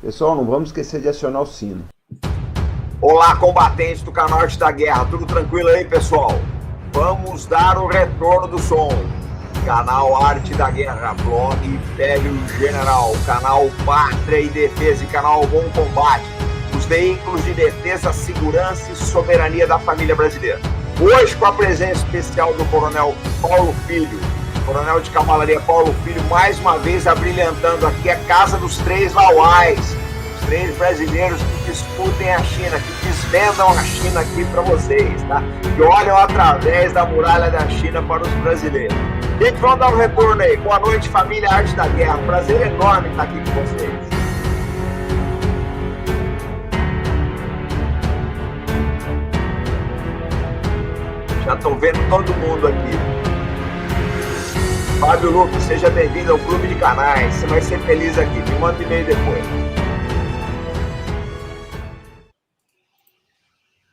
Pessoal, não vamos esquecer de acionar o sino. Olá, combatentes do canal Arte da Guerra, tudo tranquilo aí, pessoal? Vamos dar o retorno do som. Canal Arte da Guerra, blog Império General, canal Pátria e Defesa e canal Bom Combate. Os veículos de defesa, segurança e soberania da família brasileira. Hoje com a presença especial do Coronel Paulo Filho, Coronel de Cavalaria Paulo Filho, mais uma vez abrilhantando aqui a casa dos três lauais, os três brasileiros que disputem a China, que desvendam a China aqui para vocês, tá? Que olham através da muralha da China para os brasileiros. Gente, vamos dar um retorno aí. Boa noite, família Arte da Guerra. Um prazer enorme estar aqui com vocês. Já estou vendo todo mundo aqui. Fábio Lucas, seja bem-vindo ao Clube de Canais. Você vai ser feliz aqui. Me manda e-mail depois.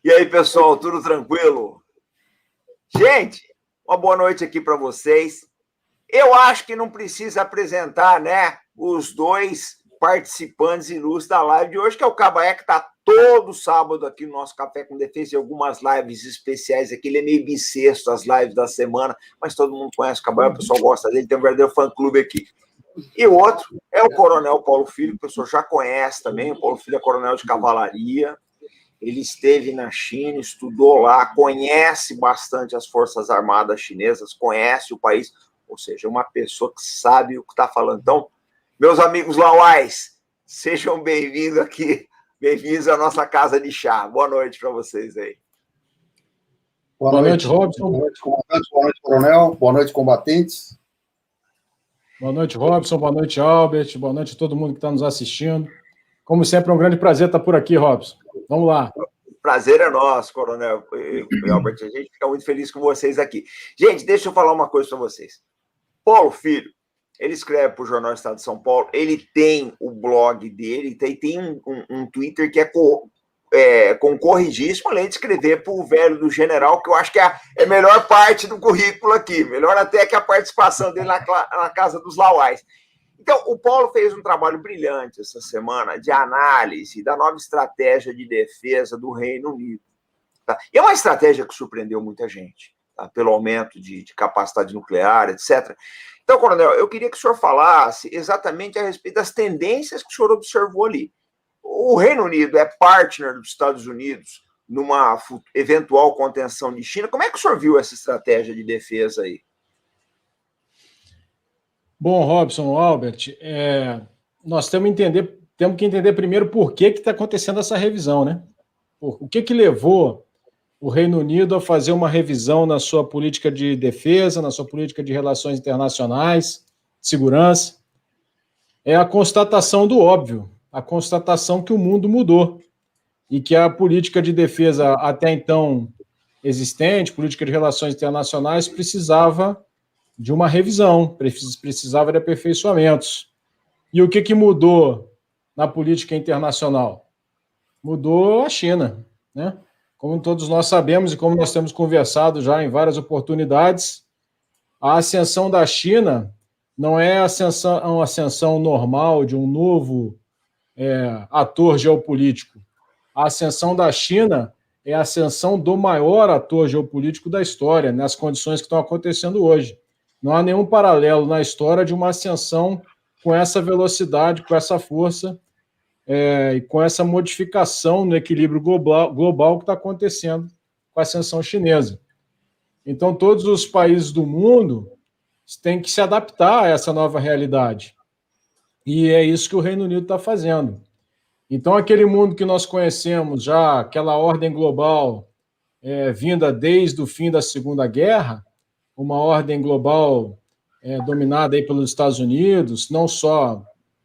E aí, pessoal, tudo tranquilo? Gente, uma boa noite aqui para vocês. Eu acho que não precisa apresentar, né, os dois participantes ilustres da live de hoje, que é o Cabaé, que está todo sábado aqui no nosso Café com Defesa e algumas lives especiais aqui. Ele é meio bissexto, as lives da semana, mas todo mundo conhece o Cabaé, o pessoal gosta dele, tem um verdadeiro fã-clube aqui. E o outro é o Coronel Paulo Filho, que o pessoal já conhece também. O Paulo Filho é coronel de cavalaria. Ele esteve na China, estudou lá, conhece bastante as Forças Armadas chinesas, conhece o país, ou seja, uma pessoa que sabe o que está falando. Então, meus amigos lauais, sejam bem-vindos aqui, bem-vindos à nossa casa de chá. Boa noite para vocês aí. Boa noite, Robson. Boa noite, comandante. Boa noite, coronel. Boa noite, combatentes. Boa noite, Robson. Boa noite, Albert. Boa noite a todo mundo que está nos assistindo. Como sempre, é um grande prazer estar por aqui, Robson. Vamos lá. Prazer é nosso, Coronel e Albert. A gente fica muito feliz com vocês aqui. Gente, deixa eu falar uma coisa para vocês. Paulo Filho, ele escreve para o Jornal Estado de São Paulo, ele tem o blog dele, tem um Twitter que é concorridíssimo, além de escrever para o velho do general, que eu acho que é a melhor parte do currículo aqui, melhor até que a participação dele na Casa dos Lauais. Então, o Paulo fez um trabalho brilhante essa semana de análise da nova estratégia de defesa do Reino Unido. Tá? E é uma estratégia que surpreendeu muita gente, tá? Pelo aumento de capacidade nuclear, etc. Então, Coronel, eu queria que o senhor falasse exatamente a respeito das tendências que o senhor observou ali. O Reino Unido é partner dos Estados Unidos numa eventual contenção de China. Como é que o senhor viu essa estratégia de defesa aí? Bom, Robson, Albert, nós temos que entender primeiro por que está acontecendo essa revisão, né? O que levou o Reino Unido a fazer uma revisão na sua política de defesa, na sua política de relações internacionais, segurança? É a constatação do óbvio, a constatação que o mundo mudou e que a política de defesa até então existente, política de relações internacionais, precisava de uma revisão, precisava de aperfeiçoamentos. E o que mudou na política internacional? Mudou a China, né? Como todos nós sabemos e como nós temos conversado já em várias oportunidades, a ascensão da China não é uma ascensão normal de um novo ator geopolítico. A ascensão da China é a ascensão do maior ator geopolítico da história, nas condições que estão acontecendo hoje. Não há nenhum paralelo na história de uma ascensão com essa velocidade, com essa força e com essa modificação no equilíbrio global que está acontecendo com a ascensão chinesa. Então, todos os países do mundo têm que se adaptar a essa nova realidade. E é isso que o Reino Unido está fazendo. Então, aquele mundo que nós conhecemos já, aquela ordem global vinda desde o fim da Segunda Guerra, uma ordem global dominada aí pelos Estados Unidos, não só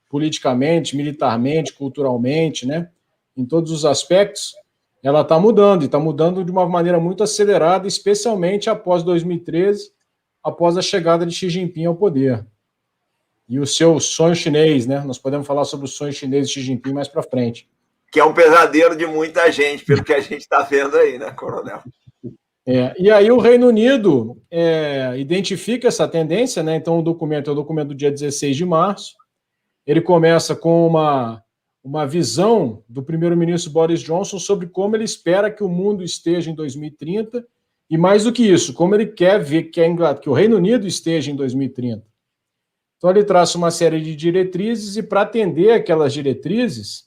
politicamente, militarmente, culturalmente, né? Em todos os aspectos, ela está mudando, e está mudando de uma maneira muito acelerada, especialmente após 2013, após a chegada de Xi Jinping ao poder. E o seu sonho chinês, né? Nós podemos falar sobre o sonho chinês de Xi Jinping mais para frente. Que é um pesadelo de muita gente, pelo que a gente está vendo aí, né, Coronel? E aí o Reino Unido identifica essa tendência, né? Então o documento é o documento do dia 16 de março. Ele começa com uma visão do primeiro-ministro Boris Johnson sobre como ele espera que o mundo esteja em 2030 e, mais do que isso, como ele quer ver que o Reino Unido esteja em 2030. Então, ele traça uma série de diretrizes e, para atender aquelas diretrizes,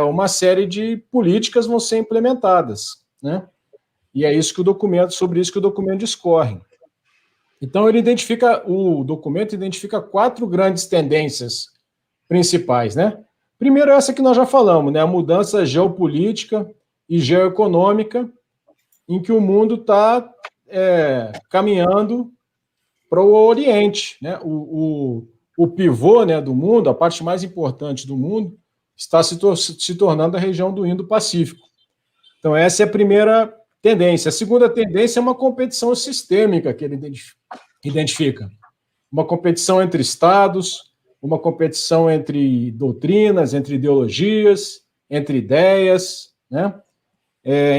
uma série de políticas vão ser implementadas, né? E é isso que sobre isso que o documento discorre. Então, o documento identifica 4 grandes tendências principais, né? Primeiro, essa que nós já falamos, né? A mudança geopolítica e geoeconômica, em que o mundo está caminhando para o Oriente, né? O pivô, né, do mundo, a parte mais importante do mundo, está se tornando a região do Indo-Pacífico. Então, essa é a primeira tendência. A segunda tendência é uma competição sistêmica que ele identifica. Uma competição entre estados, uma competição entre doutrinas, entre ideologias, entre ideias, né?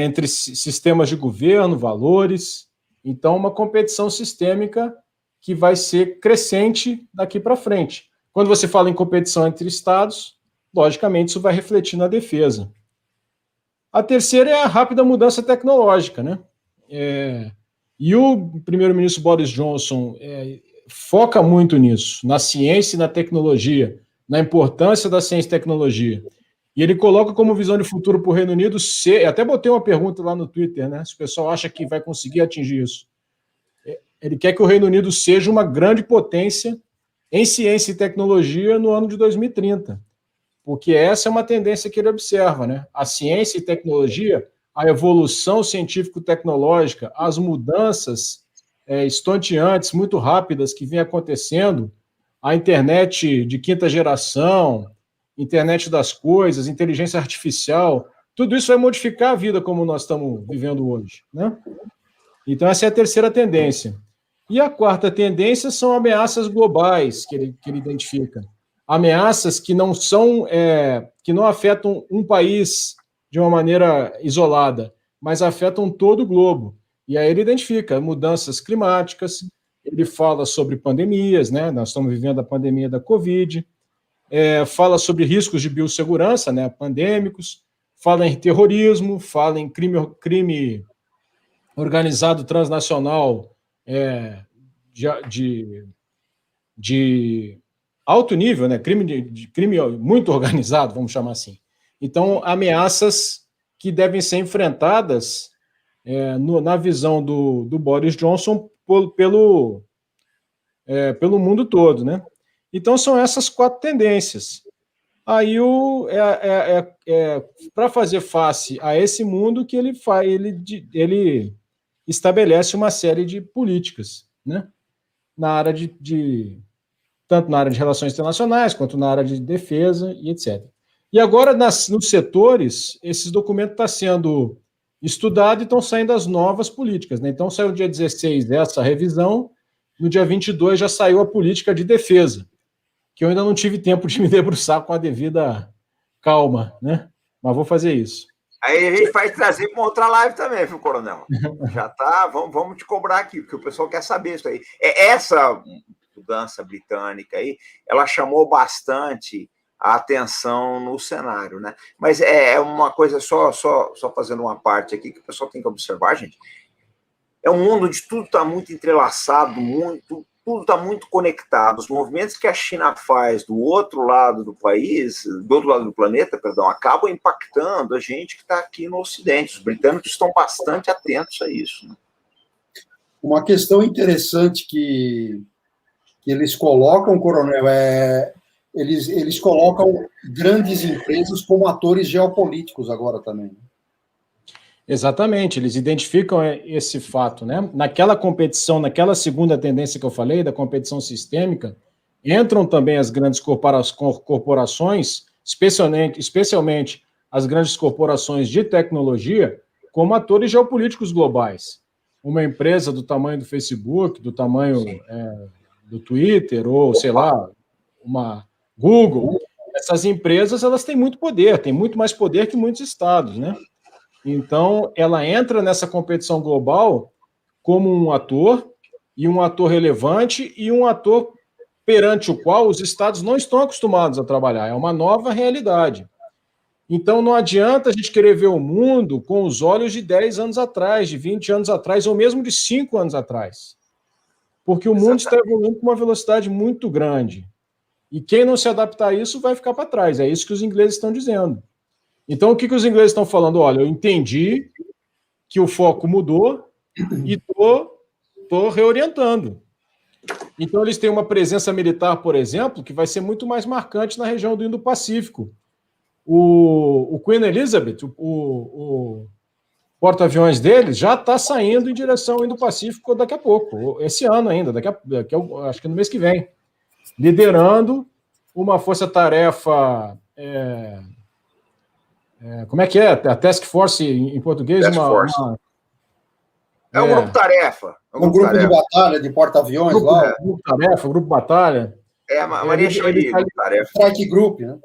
Entre sistemas de governo, valores. Então, uma competição sistêmica que vai ser crescente daqui para frente. Quando você fala em competição entre estados, logicamente isso vai refletir na defesa. A terceira é a rápida mudança tecnológica, né? E o primeiro-ministro Boris Johnson foca muito nisso, na ciência e na tecnologia, na importância da ciência e tecnologia. E ele coloca como visão de futuro para o Reino Unido até botei uma pergunta lá no Twitter, né? Se o pessoal acha que vai conseguir atingir isso. Ele quer que o Reino Unido seja uma grande potência em ciência e tecnologia no ano de 2030. Porque essa é uma tendência que ele observa, né? A ciência e tecnologia, a evolução científico-tecnológica, as mudanças estonteantes, muito rápidas que vêm acontecendo, a internet de quinta geração, internet das coisas, inteligência artificial, tudo isso vai modificar a vida como nós estamos vivendo hoje, né? Então, essa é a terceira tendência. E a quarta tendência são ameaças globais que ele identifica. Ameaças que não afetam um país de uma maneira isolada, mas afetam todo o globo. E aí ele identifica mudanças climáticas, ele fala sobre pandemias, né? Nós estamos vivendo a pandemia da Covid, fala sobre riscos de biossegurança, né? Pandêmicos, fala em terrorismo, fala em crime organizado transnacional de alto nível, né? Crime muito organizado, vamos chamar assim. Então, ameaças que devem ser enfrentadas na visão do Boris Johnson pelo mundo todo, né? Então, são essas 4 tendências. Aí, para fazer face a esse mundo que ele estabelece uma série de políticas, né? Na área tanto na área de relações internacionais, quanto na área de defesa e etc. E agora, nos setores, esse documento está sendo estudado e estão saindo as novas políticas, né? Então, saiu no dia 16 essa revisão, no dia 22 já saiu a política de defesa, que eu ainda não tive tempo de me debruçar com a devida calma, né? Mas vou fazer isso. Aí a gente vai trazer para uma outra live também, viu, Coronel? Já tá, vamos te cobrar aqui, porque o pessoal quer saber isso aí. Essa mudança britânica aí, ela chamou bastante a atenção no cenário, né? Mas é uma coisa só fazendo uma parte aqui que o pessoal tem que observar, gente. É um mundo onde tudo está muito entrelaçado, tudo está muito conectado. Os movimentos que a China faz do outro lado do país, do outro lado do planeta, perdão, acabam impactando a gente que está aqui no Ocidente. Os britânicos estão bastante atentos a isso, né? Uma questão interessante que eles colocam, Coronel, eles colocam grandes empresas como atores geopolíticos agora também. Exatamente, eles identificam esse fato, né? Naquela competição, naquela segunda tendência que eu falei, da competição sistêmica, entram também as grandes corporações, especialmente as grandes corporações de tecnologia, como atores geopolíticos globais. Uma empresa do tamanho do Facebook, do tamanho do Twitter, ou, sei lá, uma Google, essas empresas elas têm muito poder, têm muito mais poder que muitos estados, né? Então, ela entra nessa competição global como um ator, e um ator relevante, e um ator perante o qual os estados não estão acostumados a trabalhar, é uma nova realidade. Então, não adianta a gente querer ver o mundo com os olhos de 10 anos atrás, de 20 anos atrás, ou mesmo de 5 anos atrás. Porque o mundo está evoluindo com uma velocidade muito grande. E quem não se adaptar a isso vai ficar para trás. É isso que os ingleses estão dizendo. Então, o que os ingleses estão falando? Olha, eu entendi que o foco mudou e estou reorientando. Então, eles têm uma presença militar, por exemplo, que vai ser muito mais marcante na região do Indo-Pacífico. O Queen Elizabeth, o porta-aviões deles, já está saindo em direção ao Indo-Pacífico daqui a pouco, esse ano ainda, acho que no mês que vem, liderando uma força-tarefa... como é que é? A Task Force em português? Task Force. É um grupo-tarefa. Um grupo de batalha de porta-aviões lá. Grupo-tarefa, grupo-batalha. A Maria chama de grupo-tarefa. Strike Group, né?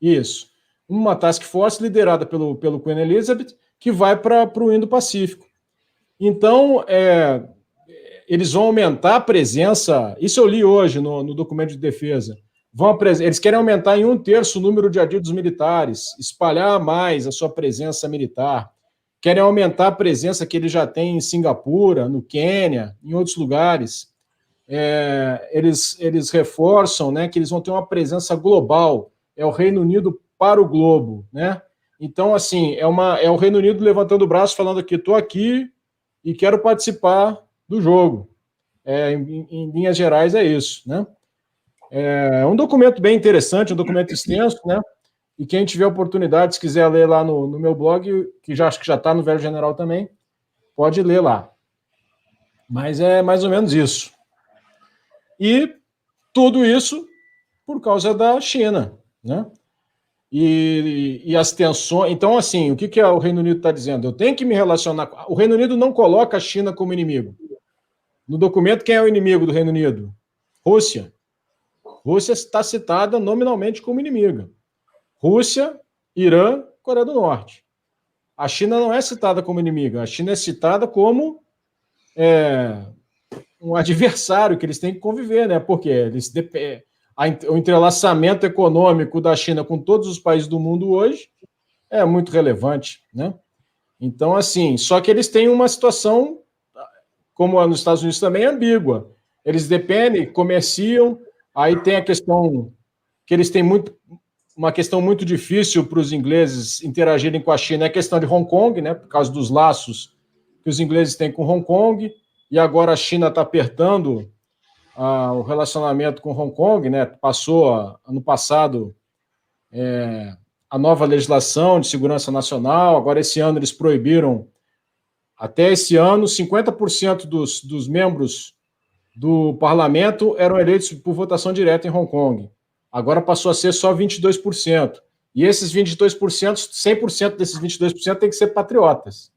Isso. Uma task force liderada pelo Queen Elizabeth, que vai para o Indo-Pacífico. Então, eles vão aumentar a presença, isso eu li hoje no documento de defesa, eles querem aumentar em 1/3 o número de adidos militares, espalhar mais a sua presença militar, querem aumentar a presença que eles já têm em Singapura, no Quênia, em outros lugares. Eles reforçam, né, que eles vão ter uma presença global, é o Reino Unido para o globo, né? Então, assim, é o Reino Unido levantando o braço, falando aqui, estou aqui e quero participar do jogo. Em linhas gerais, é isso, né? É um documento bem interessante, um documento extenso, né? E quem tiver oportunidade, se quiser ler lá no meu blog, que acho que já está no Velho General também, pode ler lá. Mas é mais ou menos isso. E tudo isso por causa da China, né? E as tensões... Então, assim, o que o Reino Unido está dizendo? Eu tenho que me relacionar... O Reino Unido não coloca a China como inimigo. No documento, quem é o inimigo do Reino Unido? Rússia. Rússia está citada nominalmente como inimiga. Rússia, Irã, Coreia do Norte. A China não é citada como inimiga. A China é citada como um adversário que eles têm que conviver, né? Porque o entrelaçamento econômico da China com todos os países do mundo hoje é muito relevante, né? Então, assim, só que eles têm uma situação, como nos Estados Unidos também, ambígua. Eles dependem, comerciam, aí tem a questão que eles têm uma questão muito difícil para os ingleses interagirem com a China, é a questão de Hong Kong, né? Por causa dos laços que os ingleses têm com Hong Kong, e agora a China está apertando o relacionamento com Hong Kong, né? Passou ano passado a nova legislação de segurança nacional, agora esse ano eles proibiram, até esse ano, 50% dos membros do parlamento eram eleitos por votação direta em Hong Kong. Agora passou a ser só 22%. E esses 22%, 100% desses 22% tem que ser patriotas.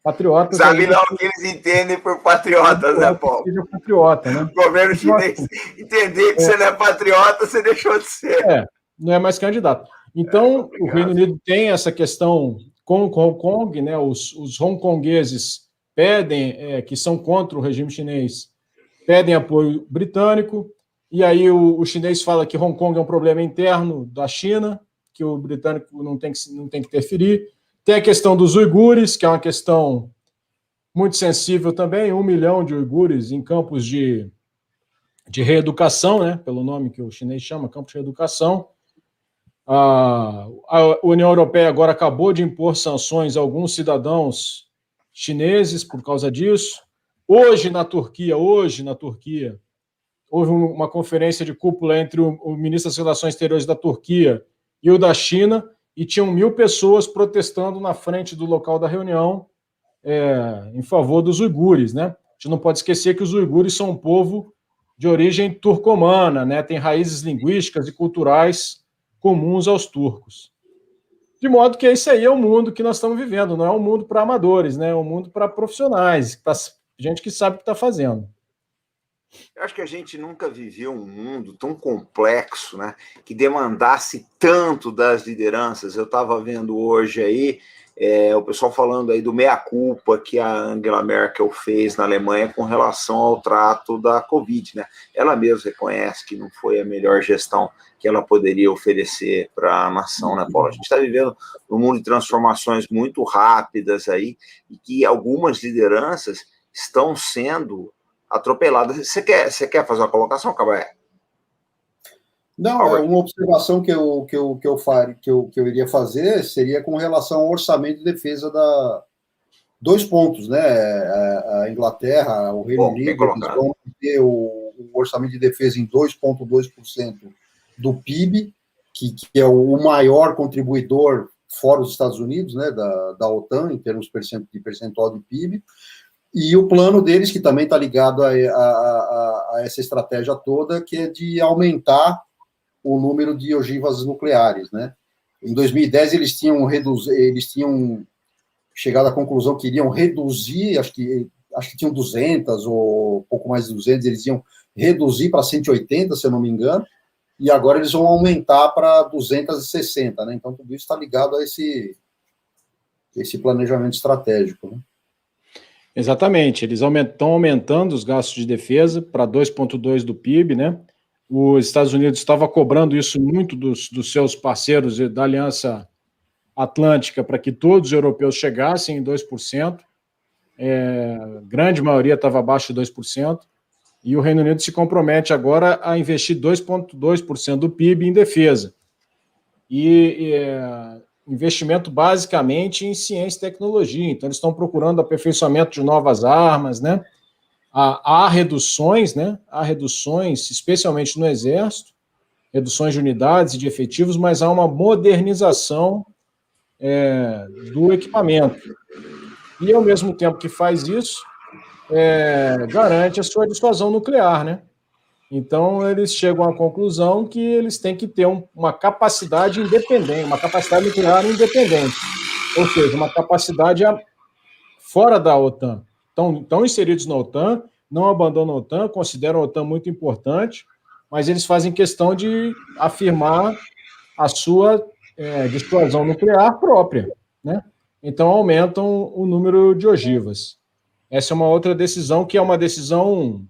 Patriotas. Sabe lá o que eles entendem por patriotas, né, Paulo? Patriota, né? O governo chinês entender que você não é patriota, você deixou de ser. Não é mais candidato. Então, o Reino Unido tem essa questão com Hong Kong, né? Os hongkongueses pedem, que são contra o regime chinês, pedem apoio britânico, e aí o chinês fala que Hong Kong é um problema interno da China, que o britânico não tem que interferir. Tem a questão dos uigures, que é uma questão muito sensível também, 1 milhão de uigures em campos de reeducação, né, pelo nome que o chinês chama, campos de reeducação. A União Europeia agora acabou de impor sanções a alguns cidadãos chineses por causa disso. Hoje, na Turquia, houve uma conferência de cúpula entre o ministro das Relações Exteriores da Turquia e o da China, e tinham 1.000 pessoas protestando na frente do local da reunião em favor dos uigures, né? A gente não pode esquecer que os uigures são um povo de origem turcomana, né? Tem raízes linguísticas e culturais comuns aos turcos. De modo que esse aí é o mundo que nós estamos vivendo, não é um mundo para amadores, né? É um mundo para profissionais, gente que sabe o que está fazendo. Eu acho que a gente nunca viveu um mundo tão complexo, né, que demandasse tanto das lideranças. Eu estava vendo hoje aí O pessoal falando aí do meia-culpa que a Angela Merkel fez na Alemanha com relação ao trato da Covid, né? Ela mesma reconhece que não foi a melhor gestão que ela poderia oferecer para a nação, né, Paulo? A gente está vivendo um mundo de transformações muito rápidas aí e que algumas lideranças estão sendo atropeladas. Você quer fazer uma colocação, Cabaré? Não, uma observação que eu iria fazer seria com relação ao orçamento de defesa da 2 pontos, né? A Inglaterra, o Reino Unido, eles vão ter o orçamento de defesa em 2,2% do PIB, que é o maior contribuidor fora os Estados Unidos, né? Da OTAN, em termos de percentual de PIB. E o plano deles, que também está ligado a essa estratégia toda, que é de aumentar o número de ogivas nucleares, né? Em 2010 eles tinham chegado à conclusão que iriam reduzir, acho que tinham 200 ou pouco mais de 200, eles iam reduzir para 180, se eu não me engano, e agora eles vão aumentar para 260, né? Então tudo isso está ligado a esse planejamento estratégico, né? Exatamente, eles estão aumentando os gastos de defesa para 2,2% do PIB, né? Os Estados Unidos estava cobrando isso muito dos seus parceiros da Aliança Atlântica para que todos os europeus chegassem em 2%. Grande maioria estava abaixo de 2%. E o Reino Unido se compromete agora a investir 2,2% do PIB em defesa. Investimento basicamente em ciência e tecnologia. Então, eles estão procurando aperfeiçoamento de novas armas, né? Há reduções, né? Há reduções, especialmente no Exército, reduções de unidades e de efetivos, mas há uma modernização do equipamento. E, ao mesmo tempo que faz isso, garante a sua dissuasão nuclear, né? Então, eles chegam à conclusão que eles têm que ter uma capacidade independente, uma capacidade nuclear independente, ou seja, uma capacidade fora da OTAN. Estão inseridos na OTAN, não abandonam a OTAN, consideram a OTAN muito importante, mas eles fazem questão de afirmar a sua dissuasão nuclear própria, né? Então, aumentam o número de ogivas. Essa é uma outra decisão, que é uma decisão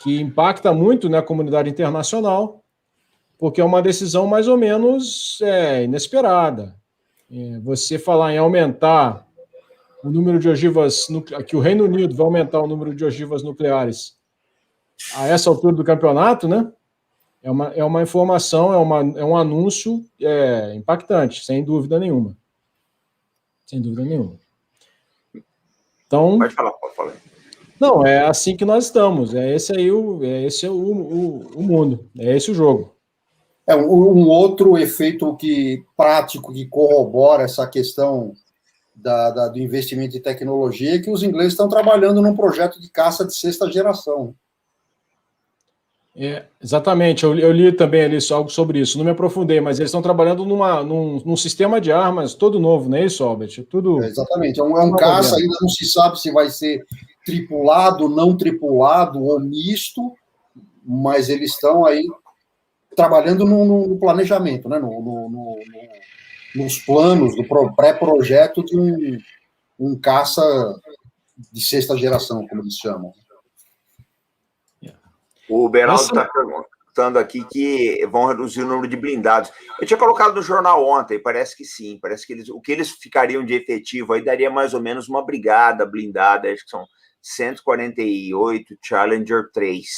que impacta muito na comunidade internacional, porque é uma decisão mais ou menos inesperada. Você falar em aumentar o número de ogivas, que o Reino Unido vai aumentar o número de ogivas nucleares a essa altura do campeonato, né? É uma informação, é um anúncio impactante, sem dúvida nenhuma. Sem dúvida nenhuma. Então, pode falar. Não, é assim que nós estamos. Esse é o mundo, é esse o jogo. Um outro efeito prático que corrobora essa questão do investimento em tecnologia é que os ingleses estão trabalhando num projeto de caça de 6ª geração. Exatamente, eu li também algo sobre isso, não me aprofundei, mas eles estão trabalhando num sistema de armas todo novo, não é isso, Albert? Exatamente, é um caça, ainda não se sabe se vai ser tripulado, não tripulado ou misto, mas eles estão aí trabalhando no planejamento, né? Nos planos do pré-projeto de um caça de 6ª geração, como eles chamam. O Beraldo está perguntando aqui que vão reduzir o número de blindados. Eu tinha colocado no jornal ontem, parece que sim. Parece que o que eles ficariam de efetivo aí daria mais ou menos uma brigada blindada, acho que são 148 Challenger 3.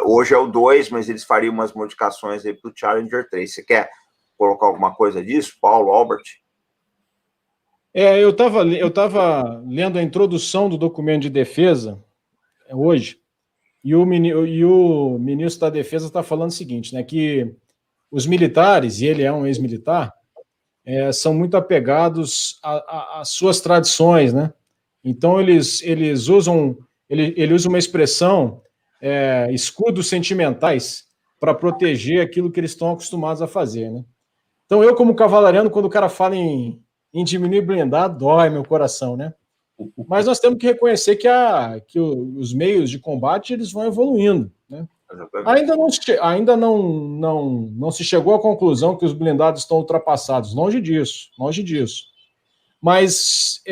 Hoje é o 2, mas eles fariam umas modificações aí para o Challenger 3. Você quer colocar alguma coisa disso, Paulo, Albert? Eu estava lendo a introdução do documento de defesa hoje, e o ministro da Defesa está falando o seguinte, né, que os militares, e ele é um ex-militar, são muito apegados às suas tradições, né? Então, ele usa uma expressão, escudos sentimentais, para proteger aquilo que eles estão acostumados a fazer, né? Então, eu, como cavalariano, quando o cara fala em diminuir blindado, dói meu coração, né? Mas nós temos que reconhecer que os meios de combate eles vão evoluindo, né? Ainda não se chegou à conclusão que os blindados estão ultrapassados. Longe disso. mas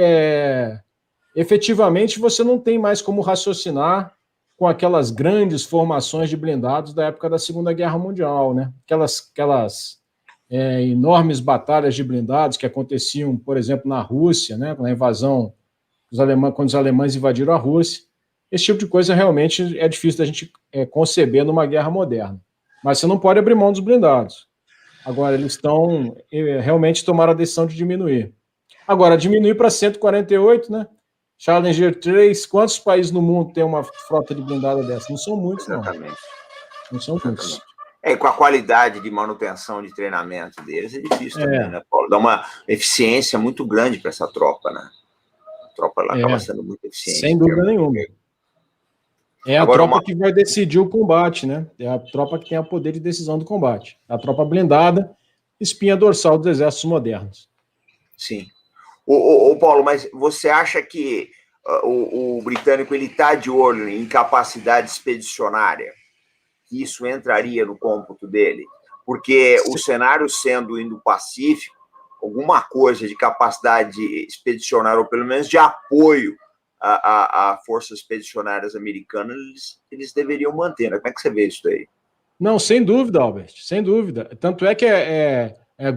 efetivamente você não tem mais como raciocinar com aquelas grandes formações de blindados da época da Segunda Guerra Mundial, né? Aquelas enormes batalhas de blindados que aconteciam, por exemplo, na Rússia, né? Na invasão dos alemães, quando os alemães invadiram a Rússia. Esse tipo de coisa realmente é difícil da gente conceber numa guerra moderna. Mas você não pode abrir mão dos blindados. Agora, eles realmente tomaram a decisão de diminuir. Agora, diminuir para 148, né? Challenger 3, quantos países no mundo tem uma frota de blindada dessa? Não são muitos, não. Exatamente. Não são muitos. E com a qualidade de manutenção de treinamento deles, é difícil também, né, Paulo? Dá uma eficiência muito grande para essa tropa, né? A tropa lá acaba sendo muito eficiente. Sem dúvida nenhuma. É a tropa que vai decidir o combate, né? É a tropa que tem o poder de decisão do combate. A tropa blindada, espinha dorsal dos exércitos modernos. Sim. Ô Paulo, mas você acha que o britânico ele está de olho em capacidade expedicionária? Que isso entraria no cômputo dele? Porque o cenário sendo Indo-Pacífico, alguma coisa de capacidade expedicionária, ou pelo menos de apoio a forças expedicionárias americanas, eles deveriam manter, né? Como é que você vê isso daí? Não, sem dúvida, Albert, sem dúvida. Tanto é que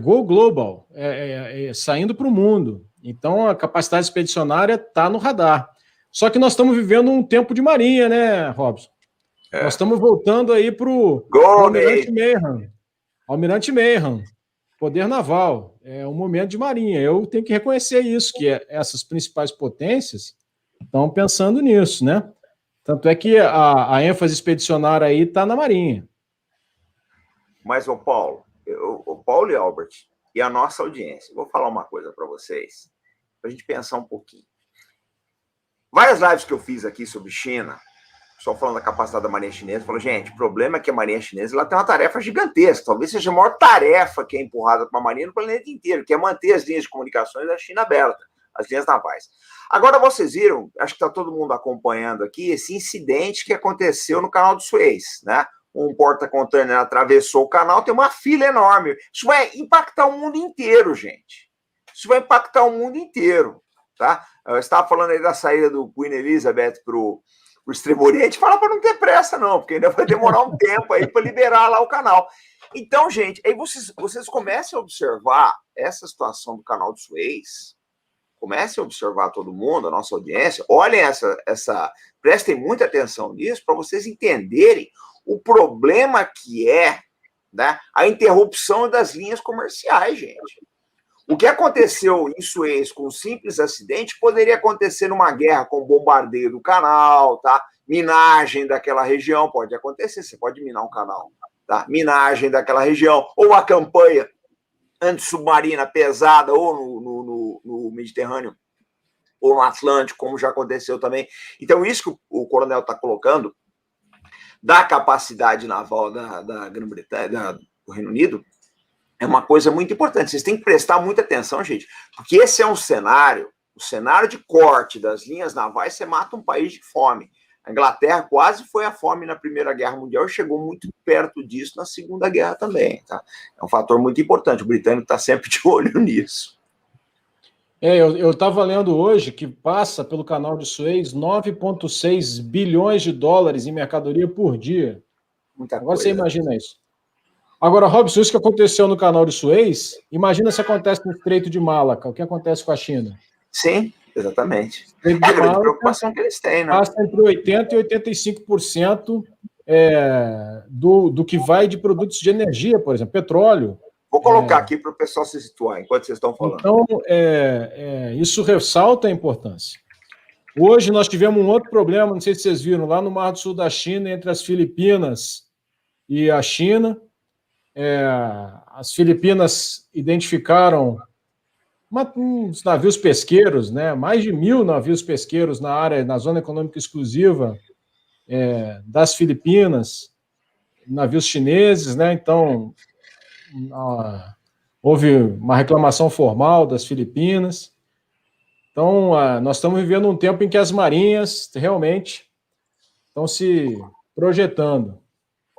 go global, saindo para o mundo. Então, a capacidade expedicionária está no radar. Só que nós estamos vivendo um tempo de marinha, né, Robson? Nós estamos voltando aí para o Almirante Mayhem. Almirante Mayhem, poder naval. É um momento de marinha. Eu tenho que reconhecer isso, que essas principais potências estão pensando nisso, né? Tanto é que a ênfase expedicionária aí está na marinha. Mas, o Paulo e Albert, e a nossa audiência, vou falar uma coisa para vocês, para a gente pensar um pouquinho. Várias lives que eu fiz aqui sobre China, só falando da capacidade da Marinha Chinesa, falou, gente, o problema é que a Marinha Chinesa ela tem uma tarefa gigantesca, talvez seja a maior tarefa que é empurrada para a Marinha no planeta inteiro, que é manter as linhas de comunicações da China abertas, as linhas navais. Agora vocês viram, acho que está todo mundo acompanhando aqui, esse incidente que aconteceu no canal do Suez, né? Um porta-container atravessou o canal, tem uma fila enorme. Isso vai impactar o mundo inteiro, gente. Isso vai impactar o mundo inteiro, tá? Eu estava falando aí da saída do Queen Elizabeth para o Extremo Oriente, fala para não ter pressa não, porque ainda vai demorar um tempo aí para liberar lá o canal. Então, gente, aí vocês comecem a observar essa situação do canal do Suez, comecem a observar todo mundo, a nossa audiência, olhem prestem muita atenção nisso para vocês entenderem o problema que é, né, a interrupção das linhas comerciais, gente. O que aconteceu em Suez com um simples acidente poderia acontecer numa guerra com bombardeio do canal, tá? Minagem daquela região, pode acontecer, você pode minar um canal, tá? Minagem daquela região, ou a campanha antissubmarina pesada, ou no Mediterrâneo, ou no Atlântico, como já aconteceu também. Então, isso que o coronel está colocando, da capacidade naval da Grã-Bretanha, do Reino Unido, é uma coisa muito importante. Vocês têm que prestar muita atenção, gente, porque esse é um cenário, o cenário de corte das linhas navais, você mata um país de fome. A Inglaterra quase foi à fome na Primeira Guerra Mundial e chegou muito perto disso na Segunda Guerra também, tá? É um fator muito importante. O britânico está sempre de olho nisso. Eu estava lendo hoje que passa pelo canal de Suez 9,6 bilhões de dólares em mercadoria por dia. Agora você imagina isso. Agora, Robson, isso que aconteceu no canal de Suez, imagina se acontece no Estreito de Malaca, o que acontece com a China? Sim, exatamente. É a grande preocupação que eles têm, né? Passa entre 80% e 85% do que vai de produtos de energia, por exemplo, petróleo. Vou colocar aqui para o pessoal se situar enquanto vocês estão falando. Então, isso ressalta a importância. Hoje nós tivemos um outro problema, não sei se vocês viram, lá no Mar do Sul da China, entre as Filipinas e a China. As Filipinas identificaram uns navios pesqueiros, né? Mais de 1.000 navios pesqueiros na Zona Econômica Exclusiva das Filipinas, navios chineses, né? Então, houve uma reclamação formal das Filipinas. Então, nós estamos vivendo um tempo em que as marinhas realmente estão se projetando.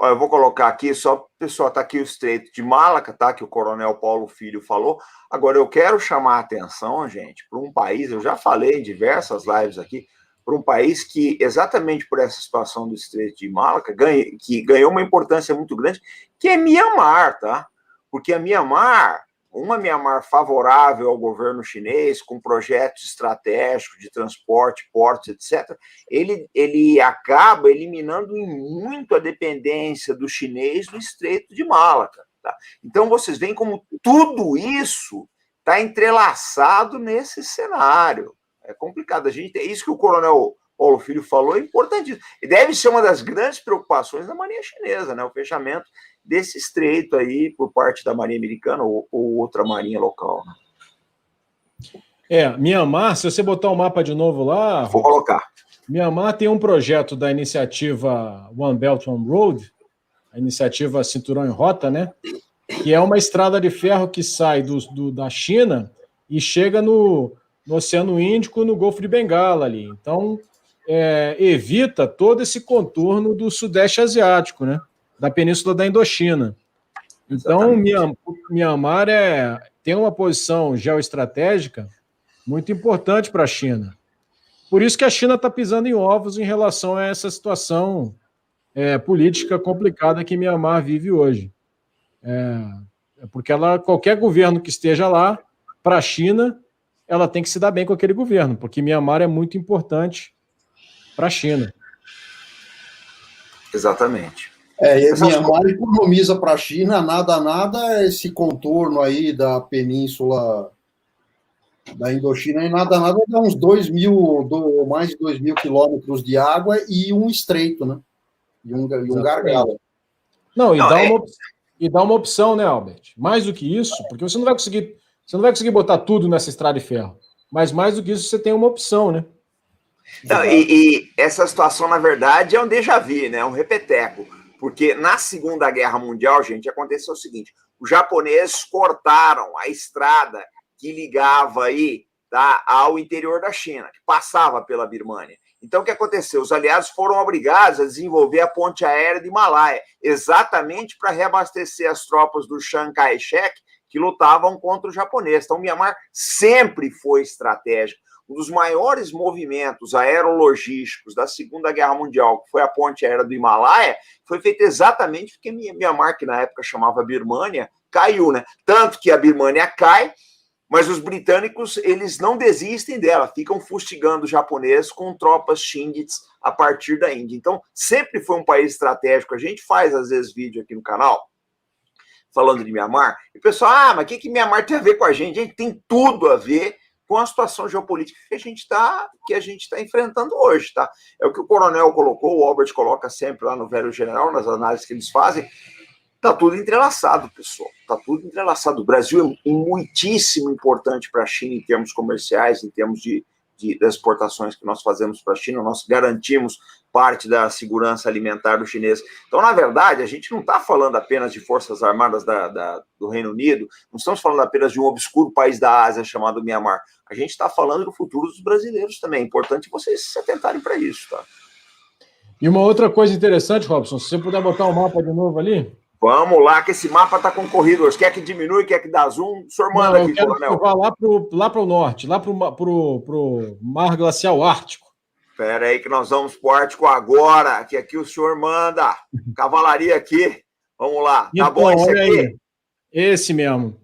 Olha, eu vou colocar aqui, só, pessoal, está aqui o Estreito de Malaca, tá? Que o Coronel Paulo Filho falou. Agora, eu quero chamar a atenção, gente, para um país, eu já falei em diversas lives aqui, para um país que, exatamente por essa situação do Estreito de Malaca, que ganhou uma importância muito grande, que é Mianmar, tá? Porque a Mianmar, uma Mianmar favorável ao governo chinês, com projetos estratégicos de transporte, portos, etc., ele acaba eliminando em muito a dependência do chinês do Estreito de Malaca. Tá? Então, vocês veem como tudo isso está entrelaçado nesse cenário. É complicado. É isso que o Coronel Paulo Filho falou, é importante. E deve ser uma das grandes preocupações da Marinha Chinesa, né? O fechamento desse estreito aí por parte da Marinha Americana ou outra marinha local. Né? Mianmar, se você botar o mapa de novo lá... Vou colocar. Mianmar tem um projeto da iniciativa One Belt, One Road, a iniciativa Cinturão em Rota, né? Que é uma estrada de ferro que sai da China e chega no Oceano Índico, no Golfo de Bengala ali. Então, evita todo esse contorno do Sudeste Asiático, né? Da Península da Indochina. Então, Mianmar tem uma posição geoestratégica muito importante para a China. Por isso que a China está pisando em ovos em relação a essa situação política complicada que Mianmar vive hoje. Porque qualquer governo que esteja lá, para a China, ela tem que se dar bem com aquele governo, porque Mianmar é muito importante para a China. Exatamente. Mianmar economiza para a China nada esse contorno aí da península da Indochina, e nada dá uns 2.000, mais de 2.000 quilômetros de água e um estreito, né? E um gargalo. E dá uma opção, né, Albert? Mais do que isso, porque você não vai conseguir botar tudo nessa estrada de ferro, mas mais do que isso, você tem uma opção, né? Não, e essa situação, na verdade, é um déjà vu, né? Um repeteco. Porque na Segunda Guerra Mundial, gente, aconteceu o seguinte: os japoneses cortaram a estrada que ligava aí, tá, ao interior da China, que passava pela Birmânia. Então, o que aconteceu? Os aliados foram obrigados a desenvolver a ponte aérea de Himalaia, exatamente para reabastecer as tropas do Chiang Kai-shek, que lutavam contra os japoneses. Então, Mianmar sempre foi estratégico. Um dos maiores movimentos aerologísticos da Segunda Guerra Mundial, que foi a ponte aérea do Himalaia, foi feito exatamente porque Mianmar, que na época chamava Birmânia, caiu, né? Tanto que a Birmânia cai, mas os britânicos, eles não desistem dela, ficam fustigando os japoneses com tropas Shinjits a partir da Índia. Então, sempre foi um país estratégico. A gente faz, às vezes, vídeo aqui no canal, falando de Mianmar, e o pessoal, mas o que Mianmar tem a ver com a gente? A gente tem tudo a ver com a situação geopolítica que a gente está enfrentando hoje, tá? É o que o coronel colocou, o Albert coloca sempre lá no Velho General, nas análises que eles fazem. Tá tudo entrelaçado, pessoal. Tá tudo entrelaçado. O Brasil é muitíssimo importante para a China em termos comerciais, em termos das exportações que nós fazemos para a China. Nós garantimos parte da segurança alimentar do chinês. Então, na verdade, a gente não está falando apenas de forças armadas do Reino Unido, não estamos falando apenas de um obscuro país da Ásia chamado Mianmar. A gente está falando do futuro dos brasileiros também. É importante vocês se atentarem para isso, tá? E uma outra coisa interessante, Robson, se você puder botar o mapa de novo ali. Vamos lá, que esse mapa está concorrido. Quer que diminui, quer que dá zoom? O senhor manda aqui, coronel. Eu vá lá para o norte, lá para o Mar Glacial Ártico. Espera aí que nós vamos para o Ártico agora, que aqui o senhor manda. Cavalaria aqui. Vamos lá. Tá então, bom esse aqui? Aí. Esse mesmo.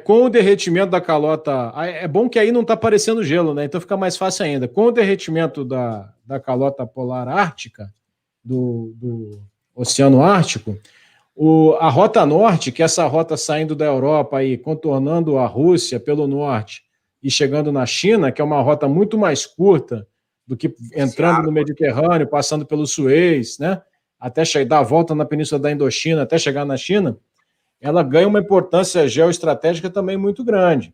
Com o derretimento da calota... É bom que aí não está aparecendo gelo, né? Então fica mais fácil ainda. Com o derretimento da calota polar ártica, do Oceano Ártico, a Rota Norte, que é essa rota saindo da Europa e contornando a Rússia pelo norte e chegando na China, que é uma rota muito mais curta do que entrando no Mediterrâneo, passando pelo Suez, né? Até dar a volta na Península da Indochina, até chegar na China, ela ganha uma importância geoestratégica também muito grande.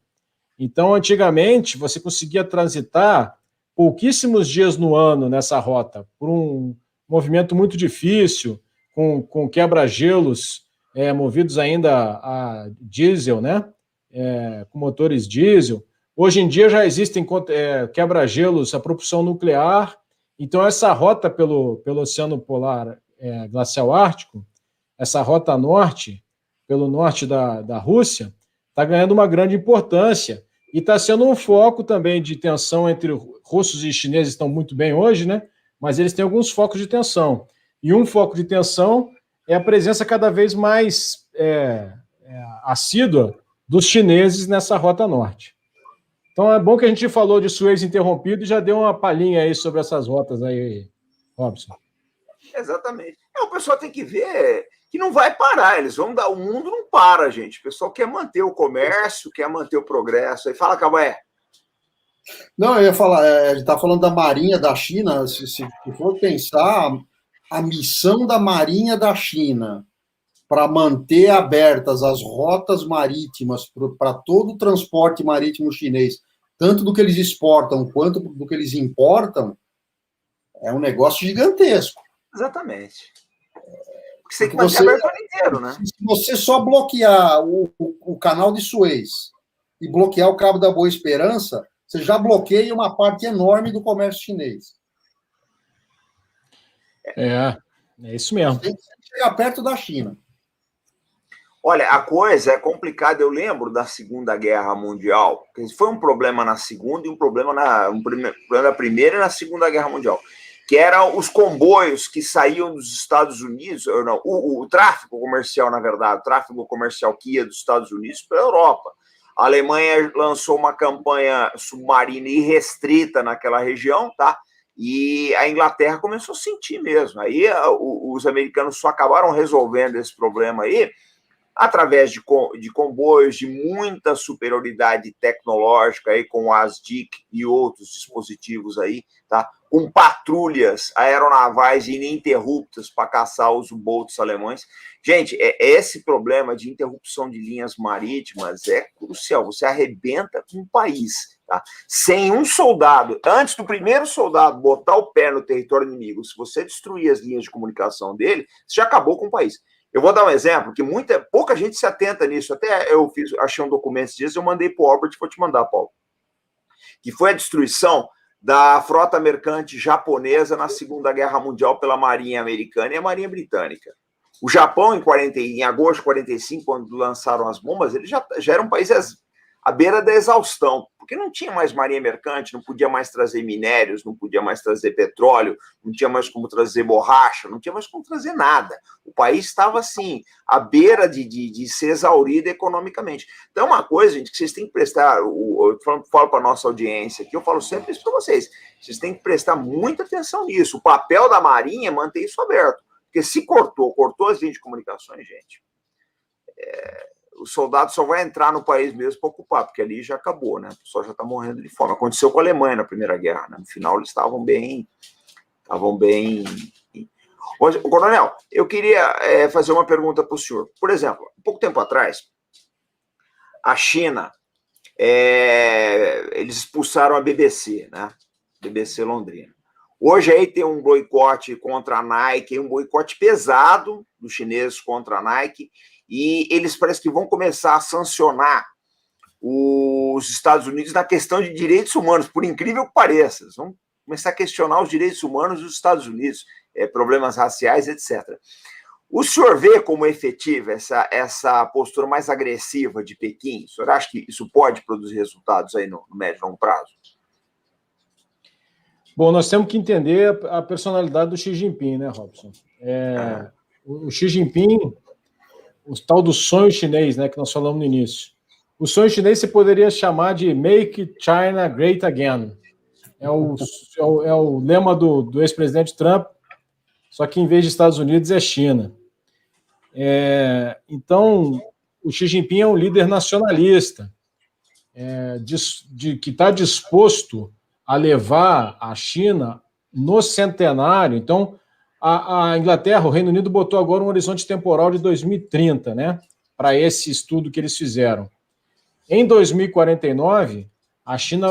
Então, antigamente, você conseguia transitar pouquíssimos dias no ano nessa rota, por um movimento muito difícil, com quebra-gelos movidos ainda a diesel, né? Com motores diesel. Hoje em dia já existem quebra-gelos a propulsão nuclear, então essa rota pelo Oceano Polar glacial ártico, essa rota norte, pelo norte da Rússia, está ganhando uma grande importância e está sendo um foco também de tensão entre russos e chineses, estão muito bem hoje, né? Mas eles têm alguns focos de tensão. E um foco de tensão é a presença cada vez mais assídua dos chineses nessa rota norte. Então é bom que a gente falou de Suez interrompido e já deu uma palhinha aí sobre essas rotas aí, Robson. Exatamente. O pessoal tem que ver que não vai parar, eles vão dar, o mundo não para, gente. O pessoal quer manter o comércio, quer manter o progresso. Aí fala, Cabaé. Não, eu ia falar, a gente está falando da Marinha da China, se for pensar, a missão da Marinha da China para manter abertas as rotas marítimas para todo o transporte marítimo chinês, tanto do que eles exportam quanto do que eles importam, é um negócio gigantesco. Exatamente. Porque você tem que manter aberto o ano inteiro, né? Se você só bloquear o canal de Suez e bloquear o Cabo da Boa Esperança, você já bloqueia uma parte enorme do comércio chinês. É isso mesmo. Tem que chegar perto da China. Olha, a coisa é complicada. Eu lembro da Segunda Guerra Mundial, que foi um problema na Segunda e um problema na Primeira e na Segunda Guerra Mundial, que eram os comboios que saíam dos Estados Unidos, não, o tráfego comercial, na verdade, o tráfego comercial que ia dos Estados Unidos para a Europa. A Alemanha lançou uma campanha submarina irrestrita naquela região, tá? E a Inglaterra começou a sentir mesmo. Aí os americanos só acabaram resolvendo esse problema aí através de comboios de muita superioridade tecnológica, aí, com o ASDIC e outros dispositivos aí, tá? Com patrulhas aeronavais ininterruptas para caçar os U-boats alemães. Gente, esse problema de interrupção de linhas marítimas é crucial. Você arrebenta um país, tá? Sem um soldado, antes do primeiro soldado botar o pé no território inimigo, se você destruir as linhas de comunicação dele, você já acabou com o país. Eu vou dar um exemplo, que pouca gente se atenta nisso. Até eu achei um documento esses dias, eu mandei para o Albert, vou te mandar, Paulo. Que foi a destruição da frota mercante japonesa na Segunda Guerra Mundial pela Marinha Americana e a Marinha Britânica. O Japão, em agosto de 45, quando lançaram as bombas, ele já era um país à beira da exaustão, porque não tinha mais marinha mercante, não podia mais trazer minérios, não podia mais trazer petróleo, não tinha mais como trazer borracha, não tinha mais como trazer nada. O país estava, assim, à beira de ser exaurido economicamente. Então, uma coisa, gente, que vocês têm que prestar, eu falo para a nossa audiência aqui, eu falo sempre isso para vocês têm que prestar muita atenção nisso. O papel da Marinha é manter isso aberto, porque se cortou as linhas de comunicações, gente, o soldado só vai entrar no país mesmo para ocupar, porque ali já acabou, né? O pessoal já está morrendo de fome. Aconteceu com a Alemanha na Primeira Guerra, né? No final eles estavam bem. Coronel, eu queria fazer uma pergunta para o senhor. Por exemplo, um pouco tempo atrás, a China, eles expulsaram a BBC, né? BBC Londrina. Hoje aí tem um boicote contra a Nike, um boicote pesado dos chineses contra a Nike, e eles parece que vão começar a sancionar os Estados Unidos na questão de direitos humanos, por incrível que pareça. Eles vão começar a questionar os direitos humanos dos Estados Unidos, problemas raciais, etc. O senhor vê como efetiva essa postura mais agressiva de Pequim? O senhor acha que isso pode produzir resultados aí no médio e longo prazo? Bom, nós temos que entender a personalidade do Xi Jinping, né, Robson? O Xi Jinping, o tal do sonho chinês, né, que nós falamos no início. O sonho chinês você poderia chamar de Make China Great Again. É o lema do ex-presidente Trump, só que em vez de Estados Unidos é China. Então, o Xi Jinping é um líder nacionalista, que está disposto a levar a China no centenário. Então, a Inglaterra, o Reino Unido, botou agora um horizonte temporal de 2030, né, para esse estudo que eles fizeram. Em 2049, a China,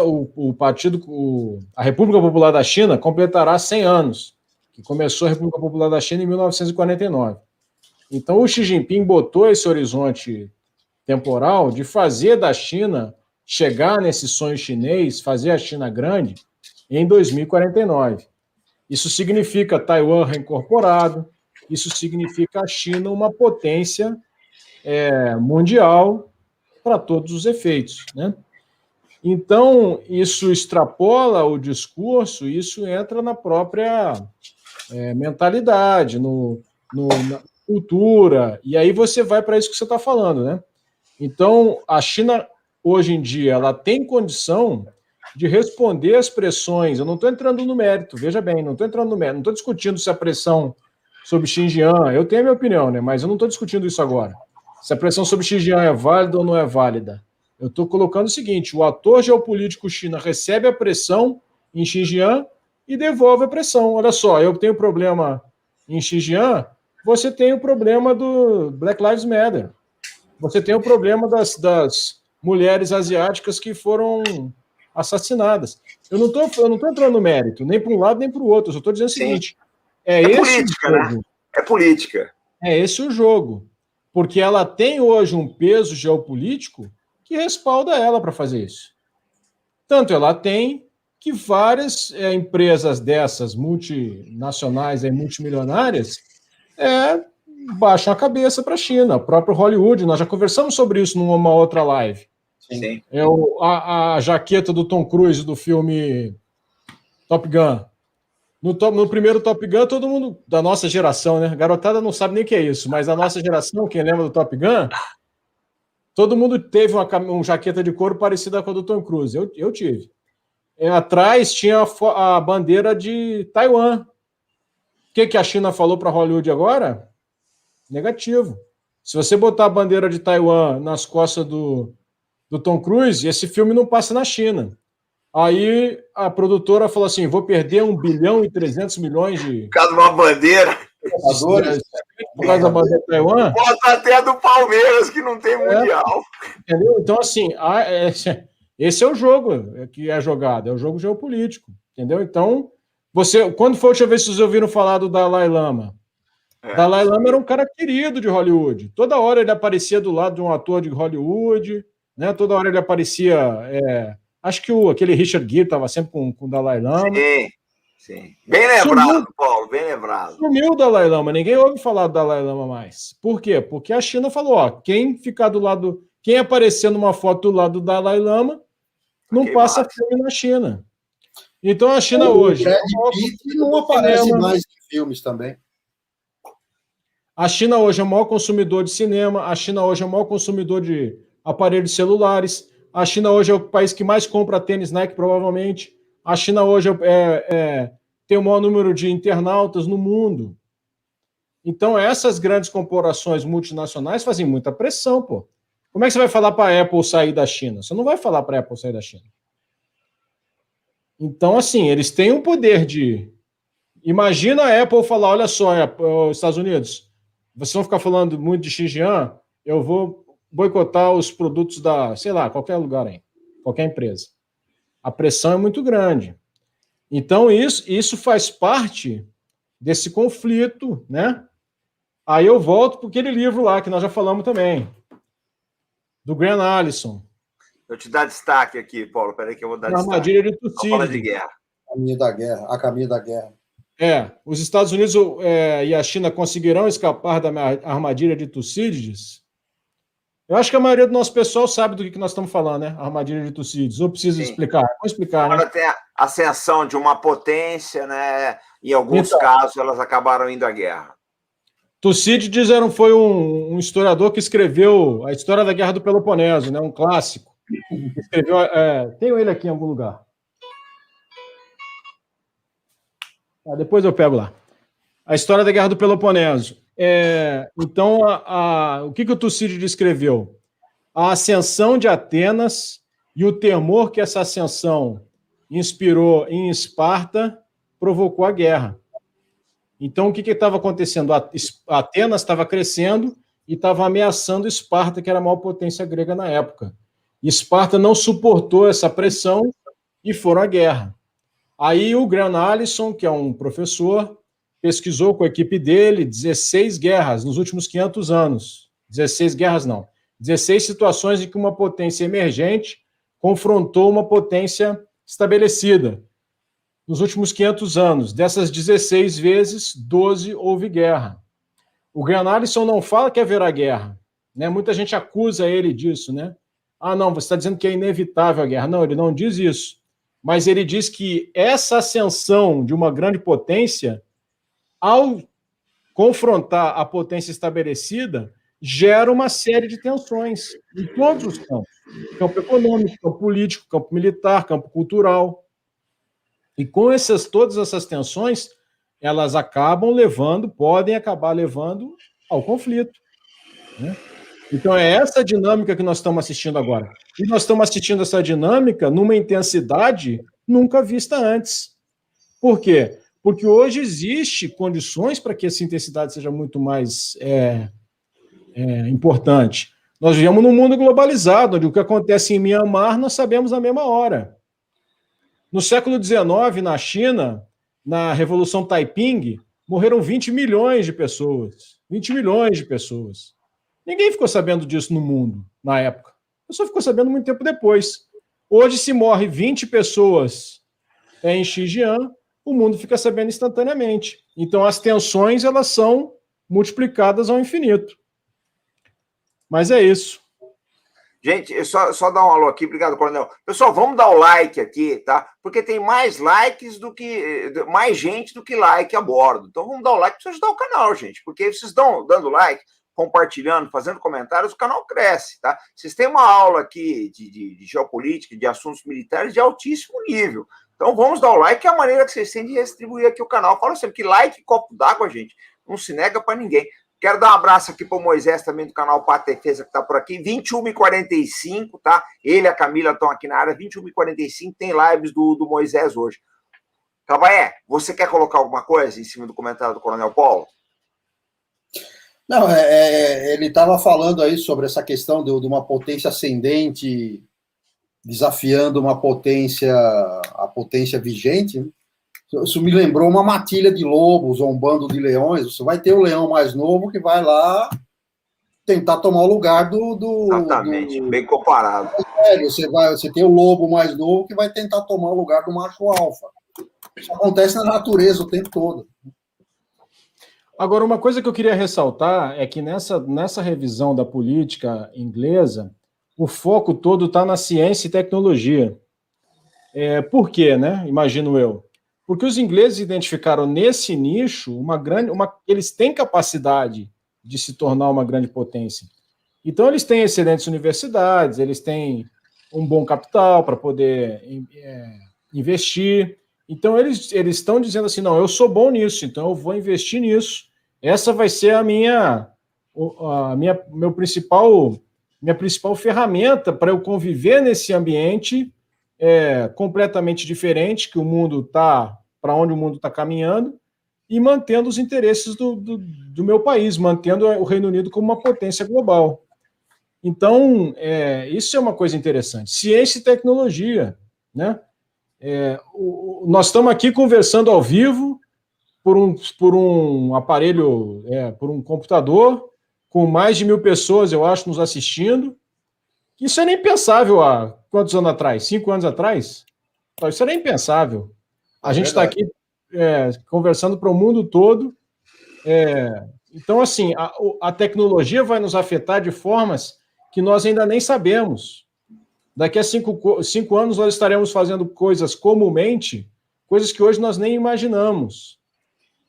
a República Popular da China completará 100 anos, que começou a República Popular da China em 1949. Então, o Xi Jinping botou esse horizonte temporal de fazer da China chegar nesse sonho chinês, fazer a China grande, em 2049. Isso significa Taiwan reincorporado, isso significa a China uma potência mundial para todos os efeitos, né? Então, isso extrapola o discurso, isso entra na própria mentalidade, na cultura, e aí você vai para isso que você está falando, né? Então, a China, hoje em dia, ela tem condição de responder às pressões. Eu não estou entrando no mérito, veja bem, não estou entrando no mérito, não estou discutindo se a pressão sobre Xinjiang, eu tenho a minha opinião, né? Mas eu não estou discutindo isso agora. Se a pressão sobre Xinjiang é válida ou não é válida. Eu estou colocando o seguinte: o ator geopolítico China recebe a pressão em Xinjiang e devolve a pressão. Olha só, eu tenho problema em Xinjiang, você tem o problema do Black Lives Matter. Você tem o problema das mulheres asiáticas que foram assassinadas. Eu não estou entrando no mérito, nem para um lado nem para o outro. Eu só estou dizendo o seguinte: é esse política, o jogo. né? É política. É esse o jogo. Porque ela tem hoje um peso geopolítico que respalda ela para fazer isso. Tanto ela tem que várias empresas dessas multinacionais, multimilionárias, baixam a cabeça para a China. O próprio Hollywood, nós já conversamos sobre isso numa outra live. Sim. A jaqueta do Tom Cruise do filme Top Gun. No primeiro Top Gun, todo mundo da nossa geração, né? A garotada não sabe nem o que é isso, mas a nossa geração, quem lembra do Top Gun, todo mundo teve uma jaqueta de couro parecida com a do Tom Cruise. Eu tive. Atrás tinha a bandeira de Taiwan. O que a China falou para Hollywood agora? Negativo. Se você botar a bandeira de Taiwan nas costas do Tom Cruise, esse filme não passa na China. Aí a produtora falou assim: vou perder 1 bilhão e 300 milhões de... Por causa de uma bandeira. Por causa da bandeira de Taiwan. Bota até a do Palmeiras, que não tem mundial. Entendeu? Então, assim, esse é o jogo que é jogado, é o jogo geopolítico. Entendeu? Então, quando foi a última vez que vocês ouviram falar do Dalai Lama? Dalai Lama era um cara querido de Hollywood. Toda hora ele aparecia do lado de um ator de Hollywood, né? Toda hora ele aparecia... Acho que aquele Richard Gere estava sempre com o Dalai Lama. Sim. Bem lembrado, Paulo, bem lembrado. Sumiu o Dalai Lama, ninguém ouve falar do Dalai Lama mais. Por quê? Porque a China falou: quem ficar do lado, quem aparecer numa foto do lado do Dalai Lama, não passa filme na China. Então a China hoje. Brad Pitt não aparece mais em filmes também. A China hoje é o maior consumidor de cinema, a China hoje é o maior consumidor de aparelhos celulares. A China hoje é o país que mais compra tênis Nike, provavelmente. A China hoje tem o maior número de internautas no mundo. Então, essas grandes corporações multinacionais fazem muita pressão, pô. Como é que você vai falar para a Apple sair da China? Você não vai falar para a Apple sair da China. Então, assim, eles têm um poder de... Imagina a Apple falar: olha só, Estados Unidos, vocês vão ficar falando muito de Xinjiang, eu vou boicotar os produtos sei lá, qualquer lugar aí, qualquer empresa. A pressão é muito grande. Então, isso faz parte desse conflito, né? Aí eu volto para aquele livro lá, que nós já falamos também, do Graham Allison. Eu te dar destaque aqui, Paulo, peraí que eu vou dar destaque. Armadilha de Tucídides. Fala de guerra. A caminho da guerra. Os Estados Unidos e a China conseguirão escapar da armadilha de Tucídides? Eu acho que a maioria do nosso pessoal sabe do que nós estamos falando, né? A armadilha de Tucídides. Ou precisa explicar? Vamos explicar, Agora né? tem a ascensão de uma potência, né? Em alguns casos, elas acabaram indo à guerra. Tucídides foi um historiador que escreveu a história da Guerra do Peloponeso, né? Um clássico. Escreveu, tenho ele aqui em algum lugar. Depois eu pego lá. A história da Guerra do Peloponeso. Então, o que o Tucídides escreveu? A ascensão de Atenas e o temor que essa ascensão inspirou em Esparta provocou a guerra. Então, o que estava acontecendo? Atenas estava crescendo e estava ameaçando Esparta, que era a maior potência grega na época. Esparta não suportou essa pressão e foram à guerra. Aí o Graham Allison, que é um professor, pesquisou com a equipe dele 16 guerras nos últimos 500 anos. 16 guerras não. 16 situações em que uma potência emergente confrontou uma potência estabelecida. Nos últimos 500 anos, dessas 16 vezes, 12 houve guerra. O Graham Allison não fala que haverá guerra, né? Muita gente acusa ele disso, né? Ah, não, você está dizendo que é inevitável a guerra. Não, ele não diz isso. Mas ele diz que essa ascensão de uma grande potência, ao confrontar a potência estabelecida, gera uma série de tensões em todos os campos. Campo econômico, campo político, campo militar, campo cultural. E com todas essas tensões, elas podem acabar levando ao conflito, né? Então, é essa dinâmica que nós estamos assistindo agora. E nós estamos assistindo essa dinâmica numa intensidade nunca vista antes. Por quê? Porque hoje existe condições para que essa intensidade seja muito mais importante. Nós vivemos num mundo globalizado, onde o que acontece em Myanmar nós sabemos na mesma hora. No século XIX, na China, na Revolução Taiping, morreram 20 milhões de pessoas. 20 milhões de pessoas. Ninguém ficou sabendo disso no mundo, na época. Eu só ficou sabendo muito tempo depois. Hoje, se morre 20 pessoas em Xinjiang, o mundo fica sabendo instantaneamente. Então, as tensões, elas são multiplicadas ao infinito. Mas é isso. Gente, só dar um alô aqui, obrigado, Coronel. Pessoal, vamos dar o like aqui, tá? Porque tem mais likes mais gente do que like a bordo. Então vamos dar o like para ajudar o canal, gente. Porque vocês estão dando like, compartilhando, fazendo comentários, o canal cresce, tá? Vocês têm uma aula aqui de geopolítica, de assuntos militares de altíssimo nível. Então vamos dar o like, que é a maneira que vocês têm de distribuir aqui o canal. Fala sempre que like, copo d'água, gente, não se nega para ninguém. Quero dar um abraço aqui para o Moisés, também do canal Pátria Defesa, que está por aqui. 21h45, tá? Ele e a Camila estão aqui na área. 21h45, tem lives do Moisés hoje. Cabaé, você quer colocar alguma coisa em cima do comentário do Coronel Paulo? Não, ele estava falando aí sobre essa questão de uma potência ascendente desafiando a potência vigente, né? Isso me lembrou uma matilha de lobos ou um bando de leões. Você vai ter o leão mais novo que vai lá tentar tomar o lugar Exatamente, bem comparado. Você tem o lobo mais novo que vai tentar tomar o lugar do macho alfa. Isso acontece na natureza o tempo todo. Agora, uma coisa que eu queria ressaltar é que nessa revisão da política inglesa, o foco todo está na ciência e tecnologia. Por quê, né? Imagino eu. Porque os ingleses identificaram nesse nicho eles têm capacidade de se tornar uma grande potência. Então, eles têm excelentes universidades, eles têm um bom capital para poder investir. Então, eles estão dizendo assim, não, eu sou bom nisso, então eu vou investir nisso. Essa vai ser minha principal ferramenta para eu conviver nesse ambiente completamente diferente, que o mundo está, para onde o mundo está caminhando, e mantendo os interesses do meu país, mantendo o Reino Unido como uma potência global. Então, isso é uma coisa interessante. Ciência e tecnologia, né? Nós estamos aqui conversando ao vivo por um aparelho, por um computador, com mais de 1.000 pessoas, eu acho, nos assistindo. Isso era impensável há quantos anos atrás? 5 anos atrás? Isso era impensável. A gente está aqui conversando para o mundo todo. Então, assim, a tecnologia vai nos afetar de formas que nós ainda nem sabemos. Daqui a 5 anos nós estaremos fazendo coisas comumente, coisas que hoje nós nem imaginamos.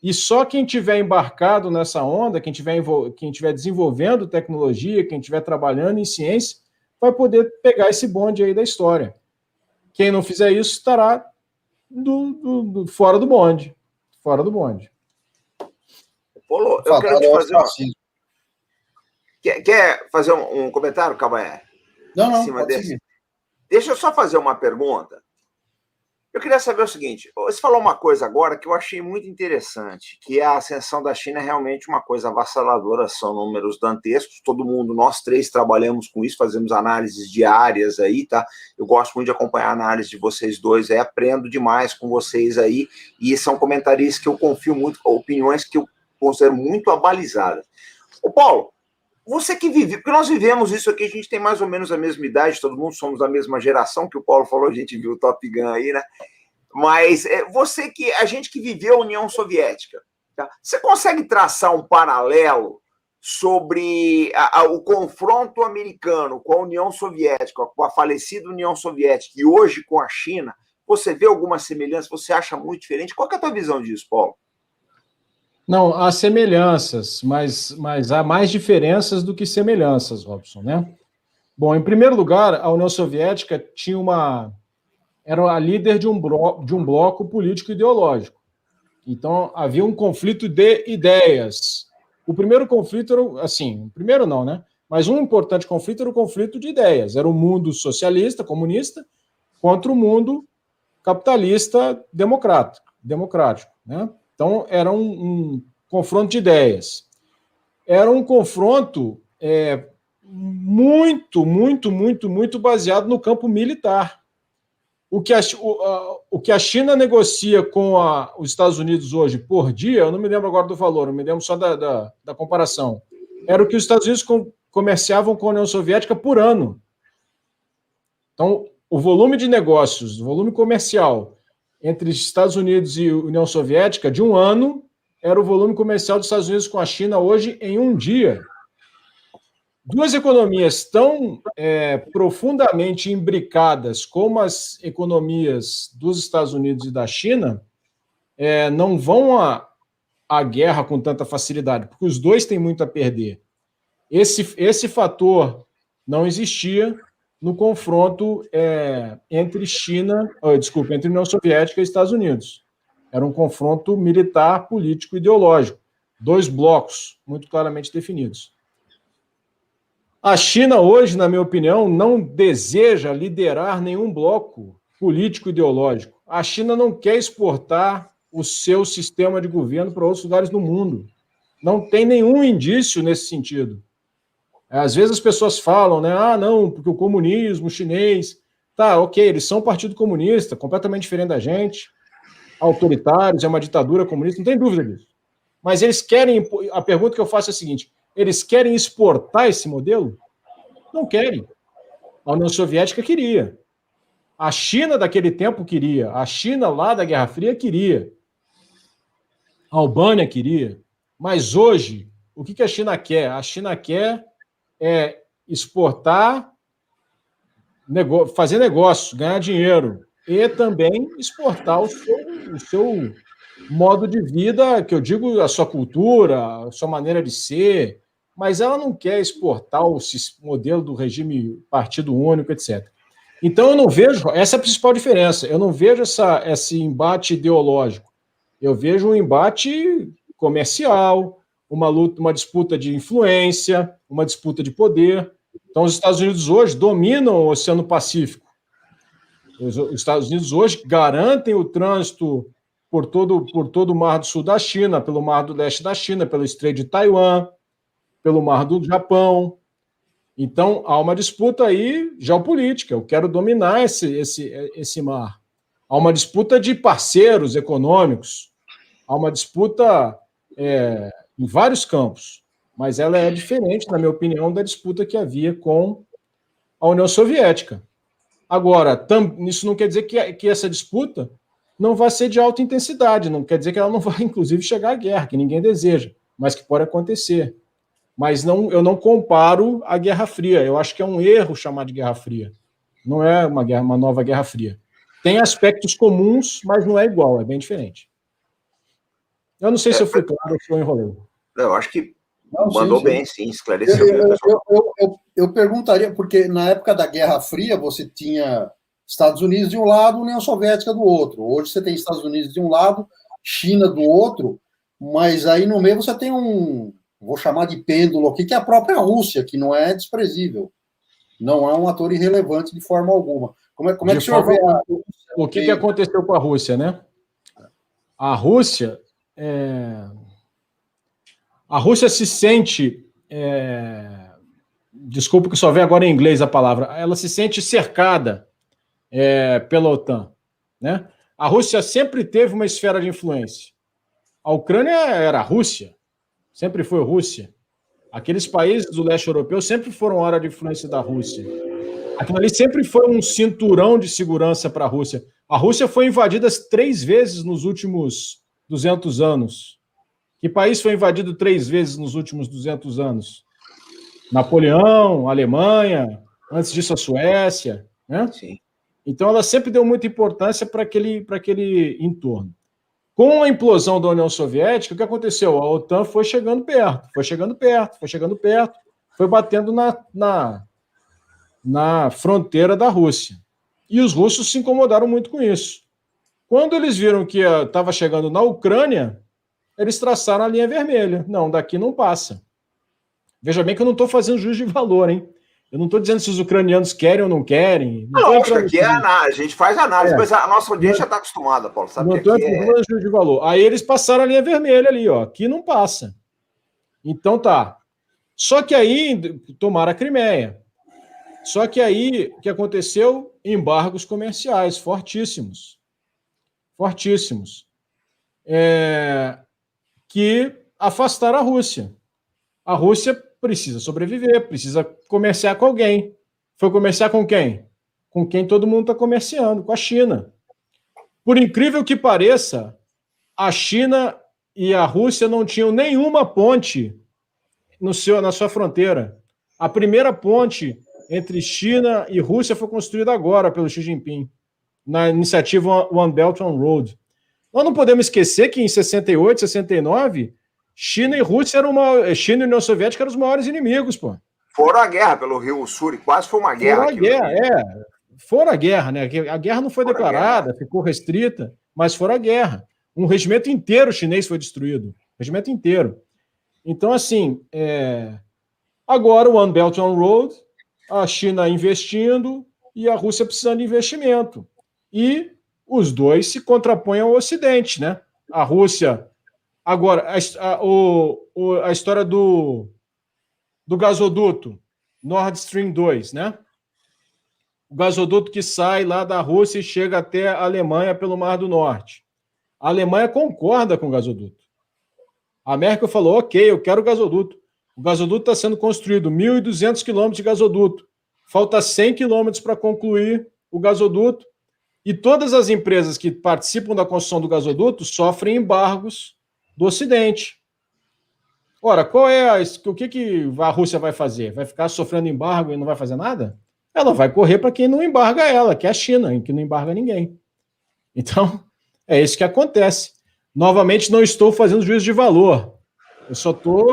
E só quem tiver embarcado nessa onda, quem tiver desenvolvendo tecnologia, quem estiver trabalhando em ciência, vai poder pegar esse bonde aí da história. Quem não fizer isso estará fora do bonde. Fora do bonde. Paulo, eu quero te fazer Quer fazer um comentário, Cabaé? Não, pode seguir. Deixa eu só fazer uma pergunta. Eu queria saber o seguinte, você falou uma coisa agora que eu achei muito interessante, que a ascensão da China é realmente uma coisa avassaladora, são números dantescos, todo mundo, nós três trabalhamos com isso, fazemos análises diárias aí, tá? Eu gosto muito de acompanhar a análise de vocês dois, aprendo demais com vocês aí, e são comentaristas que eu confio muito, opiniões que eu considero muito abalizadas. Ô Paulo, você que vive, porque nós vivemos isso aqui, a gente tem mais ou menos a mesma idade, todo mundo somos da mesma geração, que o Paulo falou, a gente viu o Top Gun aí, né? Mas a gente que viveu a União Soviética, Tá? Você consegue traçar um paralelo sobre o confronto americano com a União Soviética, com a falecida União Soviética, e hoje com a China? Você vê alguma semelhança? Você acha muito diferente? Qual que é a tua visão disso, Paulo? Não, há semelhanças, mas há mais diferenças do que semelhanças, Robson, né? Bom, em primeiro lugar, a União Soviética era a líder de um bloco político ideológico. Então, havia um conflito de ideias. O primeiro conflito era, assim, o primeiro não, né? Mas um importante conflito era o conflito de ideias. Era o mundo socialista, comunista, contra o mundo capitalista democrático, né? Então, era um confronto de ideias. Era um confronto muito baseado no campo militar. O que a China negocia com os Estados Unidos hoje por dia, eu não me lembro agora do valor, eu me lembro só da comparação, era o que os Estados Unidos comerciavam com a União Soviética por ano. Então, o volume de negócios, o volume comercial entre Estados Unidos e União Soviética, de um ano, era o volume comercial dos Estados Unidos com a China hoje em um dia. Duas economias tão profundamente imbricadas como as economias dos Estados Unidos e da China não vão à guerra com tanta facilidade, porque os dois têm muito a perder. Esse fator não existia no confronto entre União Soviética e Estados Unidos. Era um confronto militar, político, ideológico. Dois blocos muito claramente definidos. A China hoje, na minha opinião, não deseja liderar nenhum bloco político-ideológico. A China não quer exportar o seu sistema de governo para outros lugares do mundo. Não tem nenhum indício nesse sentido. Às vezes as pessoas falam, né? Ah, não, porque o comunismo chinês... Tá, ok, eles são um partido comunista, completamente diferente da gente, autoritários, é uma ditadura comunista, não tem dúvida disso. Mas eles querem... A pergunta que eu faço é a seguinte: eles querem exportar esse modelo? Não querem. A União Soviética queria. A China daquele tempo queria. A China lá da Guerra Fria queria. A Albânia queria. Mas hoje, o que a China quer? A China quer exportar, fazer negócio, ganhar dinheiro e também exportar o seu modo de vida, que eu digo, a sua cultura, a sua maneira de ser, mas ela não quer exportar o modelo do regime partido único, etc. Então eu não vejo, essa é a principal diferença, eu não vejo esse embate ideológico, eu vejo um embate comercial, uma luta, uma disputa de influência, uma disputa de poder. Então os Estados Unidos hoje dominam o Oceano Pacífico. Os Estados Unidos hoje garantem o trânsito por todo o Mar do Sul da China, pelo Mar do Leste da China, pelo Estreito de Taiwan, pelo Mar do Japão. Então, há uma disputa aí geopolítica. Eu quero dominar esse mar. Há uma disputa de parceiros econômicos. Há uma disputa em vários campos. Mas ela é diferente, na minha opinião, da disputa que havia com a União Soviética. Agora, isso não quer dizer que essa disputa não vai ser de alta intensidade, não quer dizer que ela não vai, inclusive, chegar à guerra, que ninguém deseja, mas que pode acontecer. Mas eu não comparo a Guerra Fria. Eu acho que é um erro chamar de Guerra Fria. Não é uma nova Guerra Fria. Tem aspectos comuns, mas não é igual, é bem diferente. Eu não sei se eu fui claro ou se eu enrolei. Eu acho que mandou bem, sim, esclareceu. Eu perguntaria, porque na época da Guerra Fria você tinha Estados Unidos de um lado, União Soviética do outro. Hoje você tem Estados Unidos de um lado, China do outro, mas aí no meio você tem vou chamar de pêndulo aqui, que é a própria Rússia, que não é desprezível. Não é um ator irrelevante de forma alguma. Como é que o senhor vê o que aconteceu com a Rússia, né? A Rússia se sente... desculpa que só vem agora em inglês a palavra. Ela se sente cercada pela OTAN, né? A Rússia sempre teve uma esfera de influência. A Ucrânia era a Rússia, sempre foi a Rússia. Aqueles países do leste europeu sempre foram área de influência da Rússia. Aquilo ali sempre foi um cinturão de segurança para a Rússia. A Rússia foi invadida 3 vezes nos últimos 200 anos. Que país foi invadido 3 vezes nos últimos 200 anos? Napoleão, Alemanha, antes disso a Suécia, né? Sim. Então ela sempre deu muita importância para aquele entorno. Com a implosão da União Soviética, o que aconteceu? A OTAN foi chegando perto, foi batendo na fronteira da Rússia. E os russos se incomodaram muito com isso. Quando eles viram que estava chegando na Ucrânia, eles traçaram a linha vermelha. Não, daqui não passa. Veja bem que eu não estou fazendo juízo de valor, hein? Eu não estou dizendo se os ucranianos querem ou não querem. Não, acho que aqui a gente faz análise, mas a nossa audiência está acostumada, Paulo. Sabe não estou fazendo juízo de valor. Aí eles passaram a linha vermelha ali, ó. Aqui não passa. Então tá. Só que aí tomaram a Crimeia. Só que aí o que aconteceu? Embargos comerciais fortíssimos. Fortíssimos. Que afastaram a Rússia. A Rússia precisa sobreviver, precisa comerciar com alguém. Foi comerciar com quem? Com quem todo mundo está comerciando, com a China. Por incrível que pareça, a China e a Rússia não tinham nenhuma ponte na sua fronteira. A primeira ponte entre China e Rússia foi construída agora pelo Xi Jinping, na iniciativa One Belt, One Road. Nós não podemos esquecer que em 68, 69, China e Rússia China e União Soviética eram os maiores inimigos, pô. Foram à guerra pelo Rio Sul, quase foi uma guerra. Foram à guerra, né? A guerra não foi declarada, ficou restrita, mas foram à guerra. Um regimento inteiro chinês foi destruído. Regimento inteiro. Então, assim, agora o One Belt, One Road, a China investindo e a Rússia precisando de investimento. E os dois se contrapõem ao Ocidente, né? A Rússia... Agora, a história do gasoduto Nord Stream 2, né? O gasoduto que sai lá da Rússia e chega até a Alemanha pelo Mar do Norte. A Alemanha concorda com o gasoduto. A Merkel falou, ok, eu quero o gasoduto. O gasoduto está sendo construído, 1.200 quilômetros de gasoduto. Falta 100 quilômetros para concluir o gasoduto. E todas as empresas que participam da construção do gasoduto sofrem embargos do Ocidente. Ora, o que a Rússia vai fazer? Vai ficar sofrendo embargo e não vai fazer nada? Ela vai correr para quem não embarga ela, que é a China, que não embarga ninguém. Então, é isso que acontece. Novamente, não estou fazendo juízo de valor. Eu só estou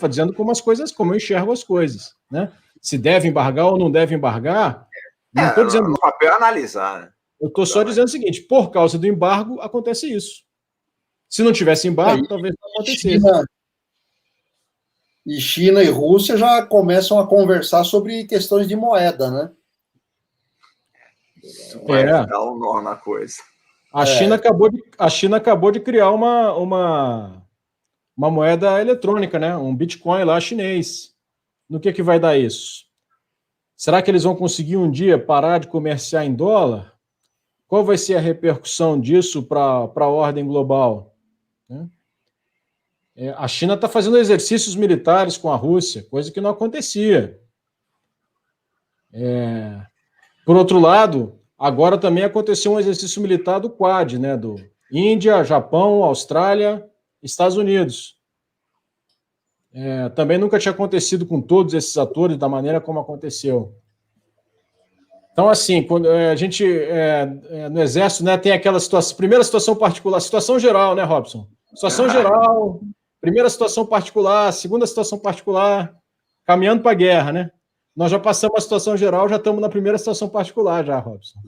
dizendo como eu enxergo as coisas, né? Se deve embargar ou não deve embargar, não estou dizendo... No papel analisar, né? Eu estou só dizendo o seguinte, por causa do embargo, acontece isso. Se não tivesse embargo, talvez não acontecesse. China e Rússia já começam a conversar sobre questões de moeda, né? Vai dar um nó na coisa. A China acabou de criar uma moeda eletrônica, né? Um Bitcoin lá chinês. No que vai dar isso? Será que eles vão conseguir um dia parar de comerciar em dólar? Qual vai ser a repercussão disso para a ordem global? A China está fazendo exercícios militares com a Rússia, coisa que não acontecia. Por outro lado, agora também aconteceu um exercício militar do Quad, né? Do Índia, Japão, Austrália, Estados Unidos. Também nunca tinha acontecido com todos esses atores da maneira como aconteceu. Então, assim, quando a gente, no Exército, né, tem aquela situação, primeira situação particular, situação geral, né, Robson? Situação geral, primeira situação particular, segunda situação particular, caminhando para a guerra, né? Nós já passamos a situação geral, já estamos na primeira situação particular já, Robson.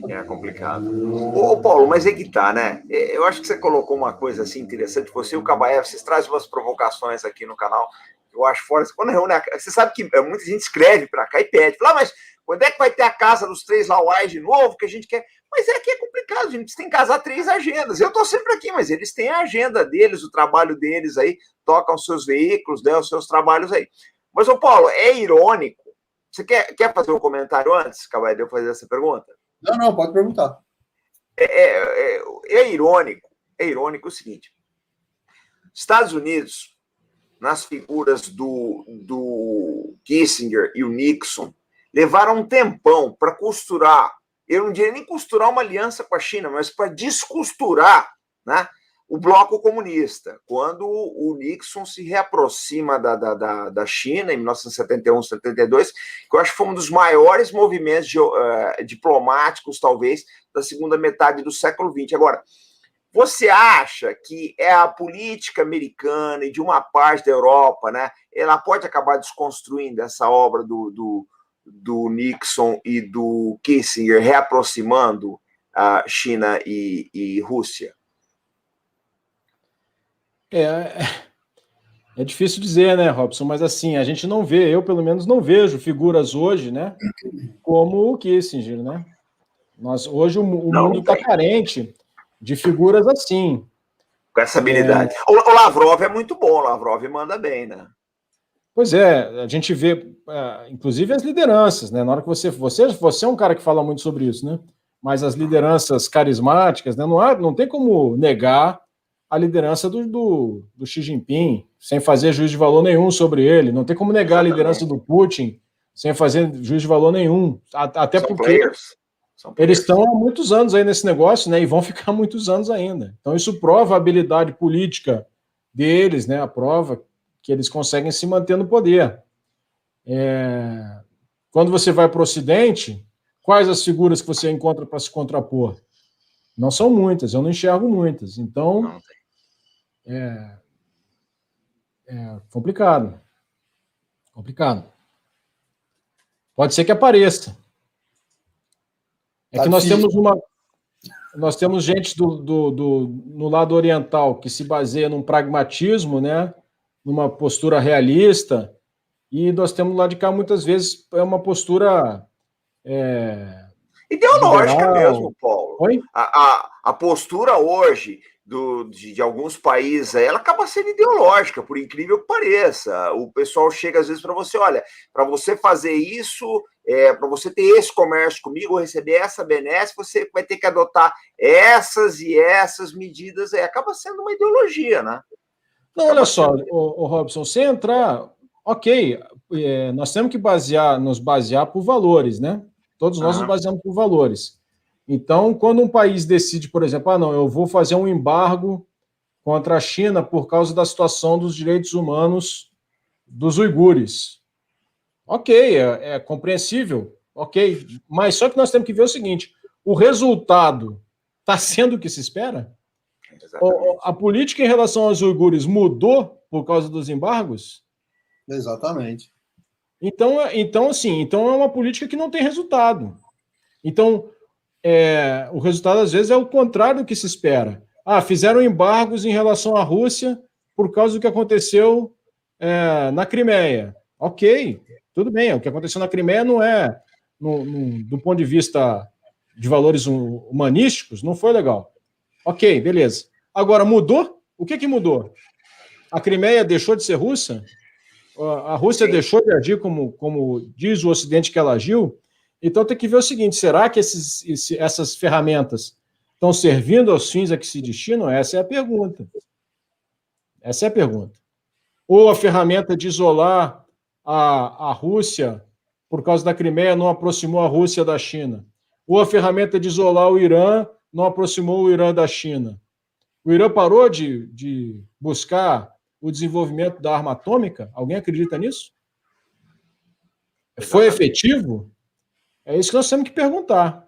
É complicado. Ô, Paulo, mas é que tá, né? Eu acho que você colocou uma coisa assim interessante. Você e o Kabaev, vocês trazem umas provocações aqui no canal. Eu acho fora. Quando reúne, você sabe que muita gente escreve para cá e pede. Fala, mas quando é que vai ter a casa dos 3 Lauais de novo, que a gente quer? Mas que é complicado, gente. Tem que casar 3 agendas. Eu estou sempre aqui, mas eles têm a agenda deles, o trabalho deles aí, tocam os seus veículos, né, os seus trabalhos aí. Mas, ô Paulo, é irônico. Você quer fazer um comentário antes, Kabaev, de eu fazer essa pergunta? Não, pode perguntar. É irônico o seguinte. Estados Unidos, nas figuras do Kissinger e o Nixon, levaram um tempão para costurar, eu não diria nem costurar uma aliança com a China, mas para descosturar, né, o bloco comunista. Quando o Nixon se reaproxima da China, em 1971, 72, que eu acho que foi um dos maiores movimentos diplomáticos, talvez, da segunda metade do século XX. Agora, você acha que a política americana e de uma parte da Europa, né, ela pode acabar desconstruindo essa obra do Nixon e do Kissinger, reaproximando a China e Rússia? É difícil dizer, né, Robson? Mas assim, a gente não vê, eu pelo menos não vejo figuras hoje, né, como o Kissinger, né? Hoje o mundo está carente de figuras assim. Com essa habilidade. O Lavrov é muito bom, o Lavrov manda bem, né? Pois é, a gente vê, inclusive as lideranças, né? Na hora que você é um cara que fala muito sobre isso, né? Mas as lideranças carismáticas, né? Não tem como negar a liderança do Xi Jinping, sem fazer juízo de valor nenhum sobre ele. Não tem como negar a liderança do Putin, sem fazer juízo de valor nenhum. Até São porque players. Eles estão há muitos anos aí nesse negócio, né? E vão ficar muitos anos ainda. Então, isso prova a habilidade política deles, né? A prova que eles conseguem se manter no poder. Quando você vai para o Ocidente, quais as figuras que você encontra para se contrapor? Não são muitas, eu não enxergo muitas. Então, é complicado. Complicado. Pode ser que apareça. É que nós temos gente no lado oriental que se baseia num pragmatismo, né? Numa postura realista, e nós temos lá de cá, muitas vezes, uma postura ideológica liberal. Mesmo, Paulo. Oi? A postura hoje de alguns países, ela acaba sendo ideológica, por incrível que pareça. O pessoal chega às vezes para você, olha, para você fazer isso, para você ter esse comércio comigo, receber essa benesse, você vai ter que adotar essas e essas medidas. Acaba sendo uma ideologia, né? Não, olha só, o Robson, sem entrar, ok, nós temos que nos basear por valores, né? Todos nós nos baseamos por valores. Então, quando um país decide, por exemplo, não, eu vou fazer um embargo contra a China por causa da situação dos direitos humanos dos uigures. Ok, é compreensível, ok, mas só que nós temos que ver o seguinte, o resultado está sendo o que se espera? Exatamente. A política em relação aos uigures mudou por causa dos embargos? Exatamente. Então é uma política que não tem resultado. Então, o resultado, às vezes, é o contrário do que se espera. Fizeram embargos em relação à Rússia por causa do que aconteceu na Crimeia. Ok, tudo bem. O que aconteceu na Crimeia não é, do ponto de vista de valores humanísticos, não foi legal. Ok, beleza. Agora, mudou? O que mudou? A Crimeia deixou de ser russa? A Rússia deixou de agir como diz o Ocidente que ela agiu? Então tem que ver o seguinte, será que essas ferramentas estão servindo aos fins a que se destinam? Essa é a pergunta. Essa é a pergunta. Ou a ferramenta de isolar a Rússia por causa da Crimeia não aproximou a Rússia da China? Ou a ferramenta de isolar o Irã não aproximou o Irã da China? O Irã parou de buscar o desenvolvimento da arma atômica? Alguém acredita nisso? Foi efetivo? É isso que nós temos que perguntar.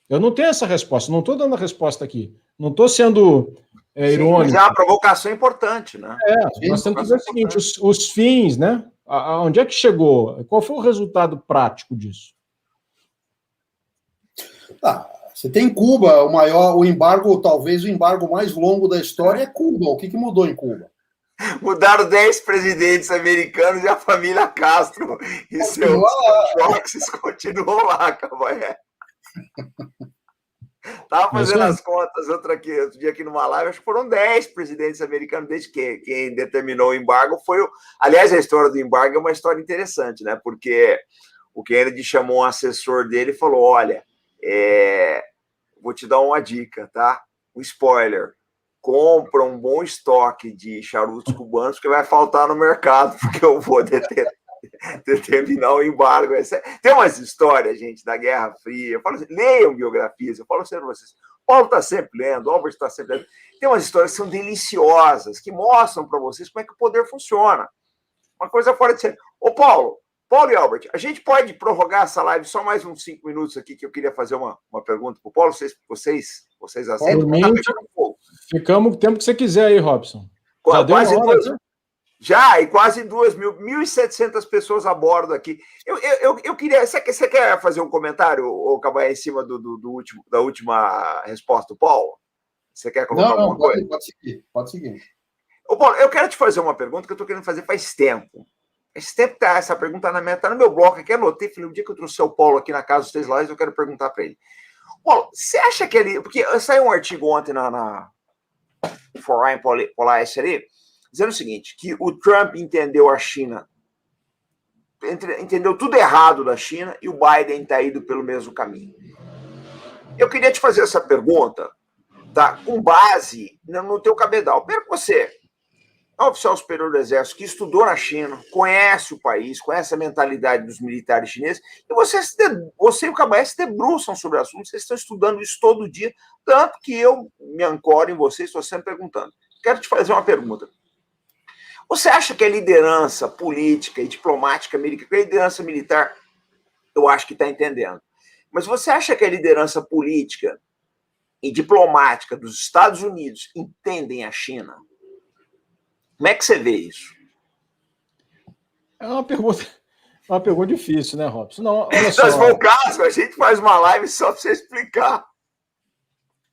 Eu não tenho essa resposta, não estou dando a resposta aqui. Não estou sendo irônico. Mas é uma provocação importante, né? Nós temos que ver o seguinte, os fins, né? Onde é que chegou? Qual foi o resultado prático disso? Você tem Cuba, o embargo, talvez o embargo mais longo da história é Cuba. O que mudou em Cuba? Mudaram 10 presidentes americanos e a família Castro e seus proxies continuam lá, Cabanhé. Estava fazendo as contas outro dia aqui numa live, acho que foram 10 presidentes americanos, desde que quem determinou o embargo foi Aliás, a história do embargo é uma história interessante, né? Porque o Kennedy chamou um assessor dele e falou, olha, vou te dar uma dica, tá? Um spoiler. Compra um bom estoque de charutos cubanos, porque vai faltar no mercado, porque eu vou determinar o embargo. Tem umas histórias, gente, da Guerra Fria. Eu falo assim, leiam biografias, eu falo assim para vocês. Paulo está sempre lendo, o Albert está sempre lendo. Tem umas histórias que são deliciosas, que mostram para vocês como é que o poder funciona. Uma coisa fora de série. Ô, Paulo e Albert, a gente pode prorrogar essa live só mais uns 5 minutos aqui, que eu queria fazer uma pergunta para o Paulo. Vocês aceitam? Ficamos o tempo que você quiser aí, Robson. Já, e quase 1.700 pessoas a bordo aqui. Eu queria... Você quer fazer um comentário, ou Cabanha, em cima da última resposta do Paulo? Você quer colocar alguma coisa? Pode seguir. Ô, Paulo, eu quero te fazer uma pergunta que eu estou querendo fazer faz tempo. Esse tempo tá, essa pergunta tá no meu bloco aqui, anotei, falei, um dia que eu trouxe o Paulo aqui na casa dos 3 Lares, eu quero perguntar para ele. Paulo, você acha que ele... Porque saiu um artigo ontem na Foreign Policy ali, dizendo o seguinte, que o Trump entendeu a China, entendeu tudo errado da China, e o Biden está indo pelo mesmo caminho. Eu queria te fazer essa pergunta, tá, com base no teu cabedal. Primeiro que você é um oficial superior do Exército que estudou na China, conhece o país, conhece a mentalidade dos militares chineses, e você e o Cabanha se debruçam sobre o assunto, vocês estão estudando isso todo dia, tanto que eu me ancoro em vocês, estou sempre perguntando. Quero te fazer uma pergunta. Você acha que a liderança política e diplomática americana, a liderança militar, eu acho que está entendendo, mas você acha que a liderança política e diplomática dos Estados Unidos entendem a China? Como é que você vê isso? É uma pergunta difícil, né, Robson? Não, olha só. Se for o caso, a gente faz uma live só para você explicar.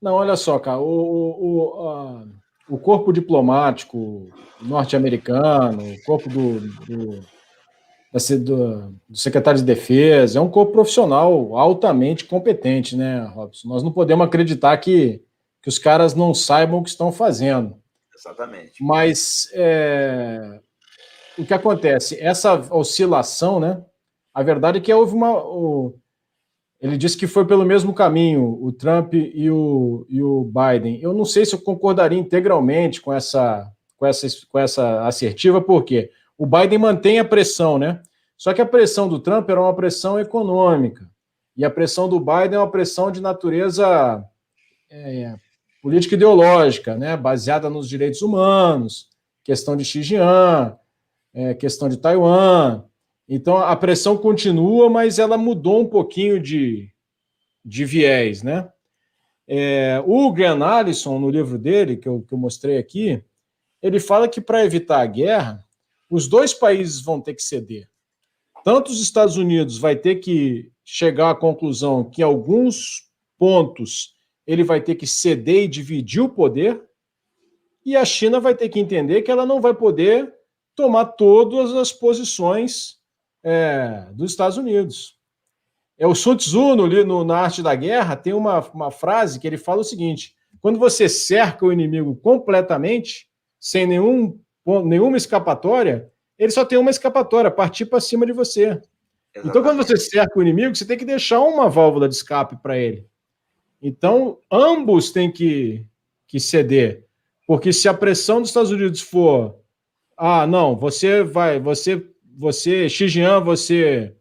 Não, olha só, cara, o corpo diplomático norte-americano, o corpo do secretário de Defesa, é um corpo profissional altamente competente, né, Robson? Nós não podemos acreditar que os caras não saibam o que estão fazendo. Exatamente. Mas o que acontece? Essa oscilação, né? A verdade é que houve ele disse que foi pelo mesmo caminho, o Trump e o Biden. Eu não sei se eu concordaria integralmente com essa assertiva, porque o Biden mantém a pressão, né? Só que a pressão do Trump era uma pressão econômica, e a pressão do Biden é uma pressão de natureza política ideológica, né, baseada nos direitos humanos, questão de Xinjiang, questão de Taiwan. Então, a pressão continua, mas ela mudou um pouquinho de viés, né? O Graham Allison, no livro dele, que eu mostrei aqui, ele fala que para evitar a guerra, os dois países vão ter que ceder. Tanto os Estados Unidos vai ter que chegar à conclusão que em alguns pontos ele vai ter que ceder e dividir o poder, e a China vai ter que entender que ela não vai poder tomar todas as posições dos Estados Unidos. O Sun Tzu, na Arte da Guerra, tem uma frase que ele fala o seguinte: quando você cerca o inimigo completamente, sem nenhuma escapatória, ele só tem uma escapatória, partir para cima de você. Exatamente. Então, quando você cerca o inimigo, você tem que deixar uma válvula de escape para ele. Então, ambos têm que ceder, porque se a pressão dos Estados Unidos for não, Xinjiang, você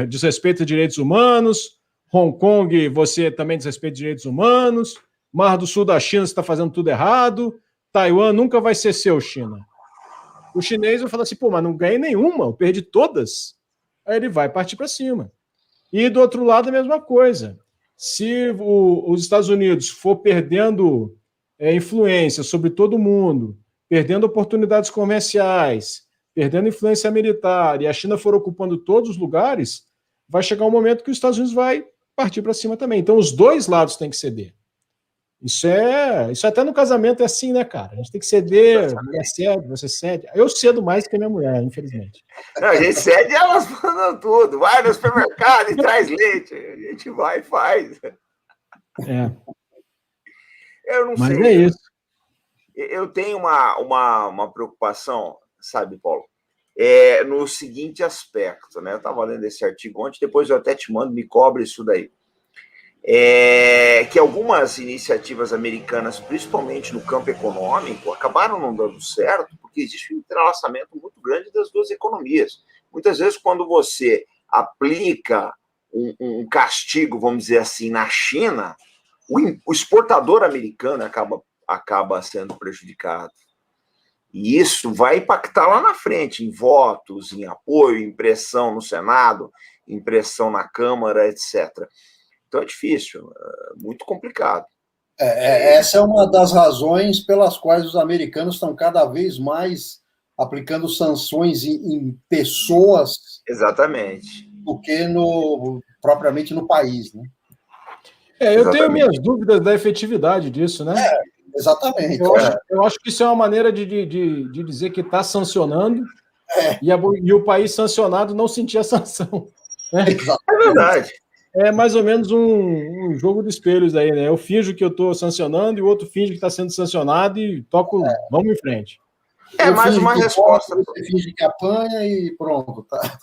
desrespeita direitos humanos, Hong Kong, você também desrespeita direitos humanos, Mar do Sul da China, você está fazendo tudo errado, Taiwan nunca vai ser seu, China. O chinês vai falar assim, mas não ganhei nenhuma, eu perdi todas. Aí ele vai partir para cima. E do outro lado, a mesma coisa. Se os Estados Unidos for perdendo influência sobre todo mundo, perdendo oportunidades comerciais, perdendo influência militar, e a China for ocupando todos os lugares, vai chegar um momento que os Estados Unidos vai partir para cima também. Então, os dois lados têm que ceder. Isso até no casamento é assim, né, cara? A gente tem que ceder, mulher cede, você cede. Eu cedo mais que a minha mulher, infelizmente. Não, a gente cede e elas mandam tudo. Vai no supermercado e traz leite. A gente vai e faz. Eu não sei. Mas é isso. Eu tenho uma preocupação, sabe, Paulo? No seguinte aspecto, né? Eu estava lendo esse artigo ontem, depois eu até te mando, me cobre isso daí. Que algumas iniciativas americanas, principalmente no campo econômico, acabaram não dando certo, porque existe um entrelaçamento muito grande das duas economias. Muitas vezes, quando você aplica um castigo, vamos dizer assim, na China, o exportador americano acaba sendo prejudicado. E isso vai impactar lá na frente, em votos, em apoio, em pressão no Senado, em pressão na Câmara, etc. Então é difícil, é muito complicado. Essa é uma das razões pelas quais os americanos estão cada vez mais aplicando sanções em pessoas. Exatamente. Do que propriamente no país, né? Eu tenho minhas dúvidas da efetividade disso, né? Exatamente. Eu acho que isso é uma maneira de dizer que está sancionando e o país sancionado não sentir a sanção. Né? É verdade. É mais ou menos um jogo de espelhos aí, né? Eu finjo que eu estou sancionando e o outro finge que está sendo sancionado e toco, vamos em frente. É mais uma resposta. Você finge que apanha e pronto, tá?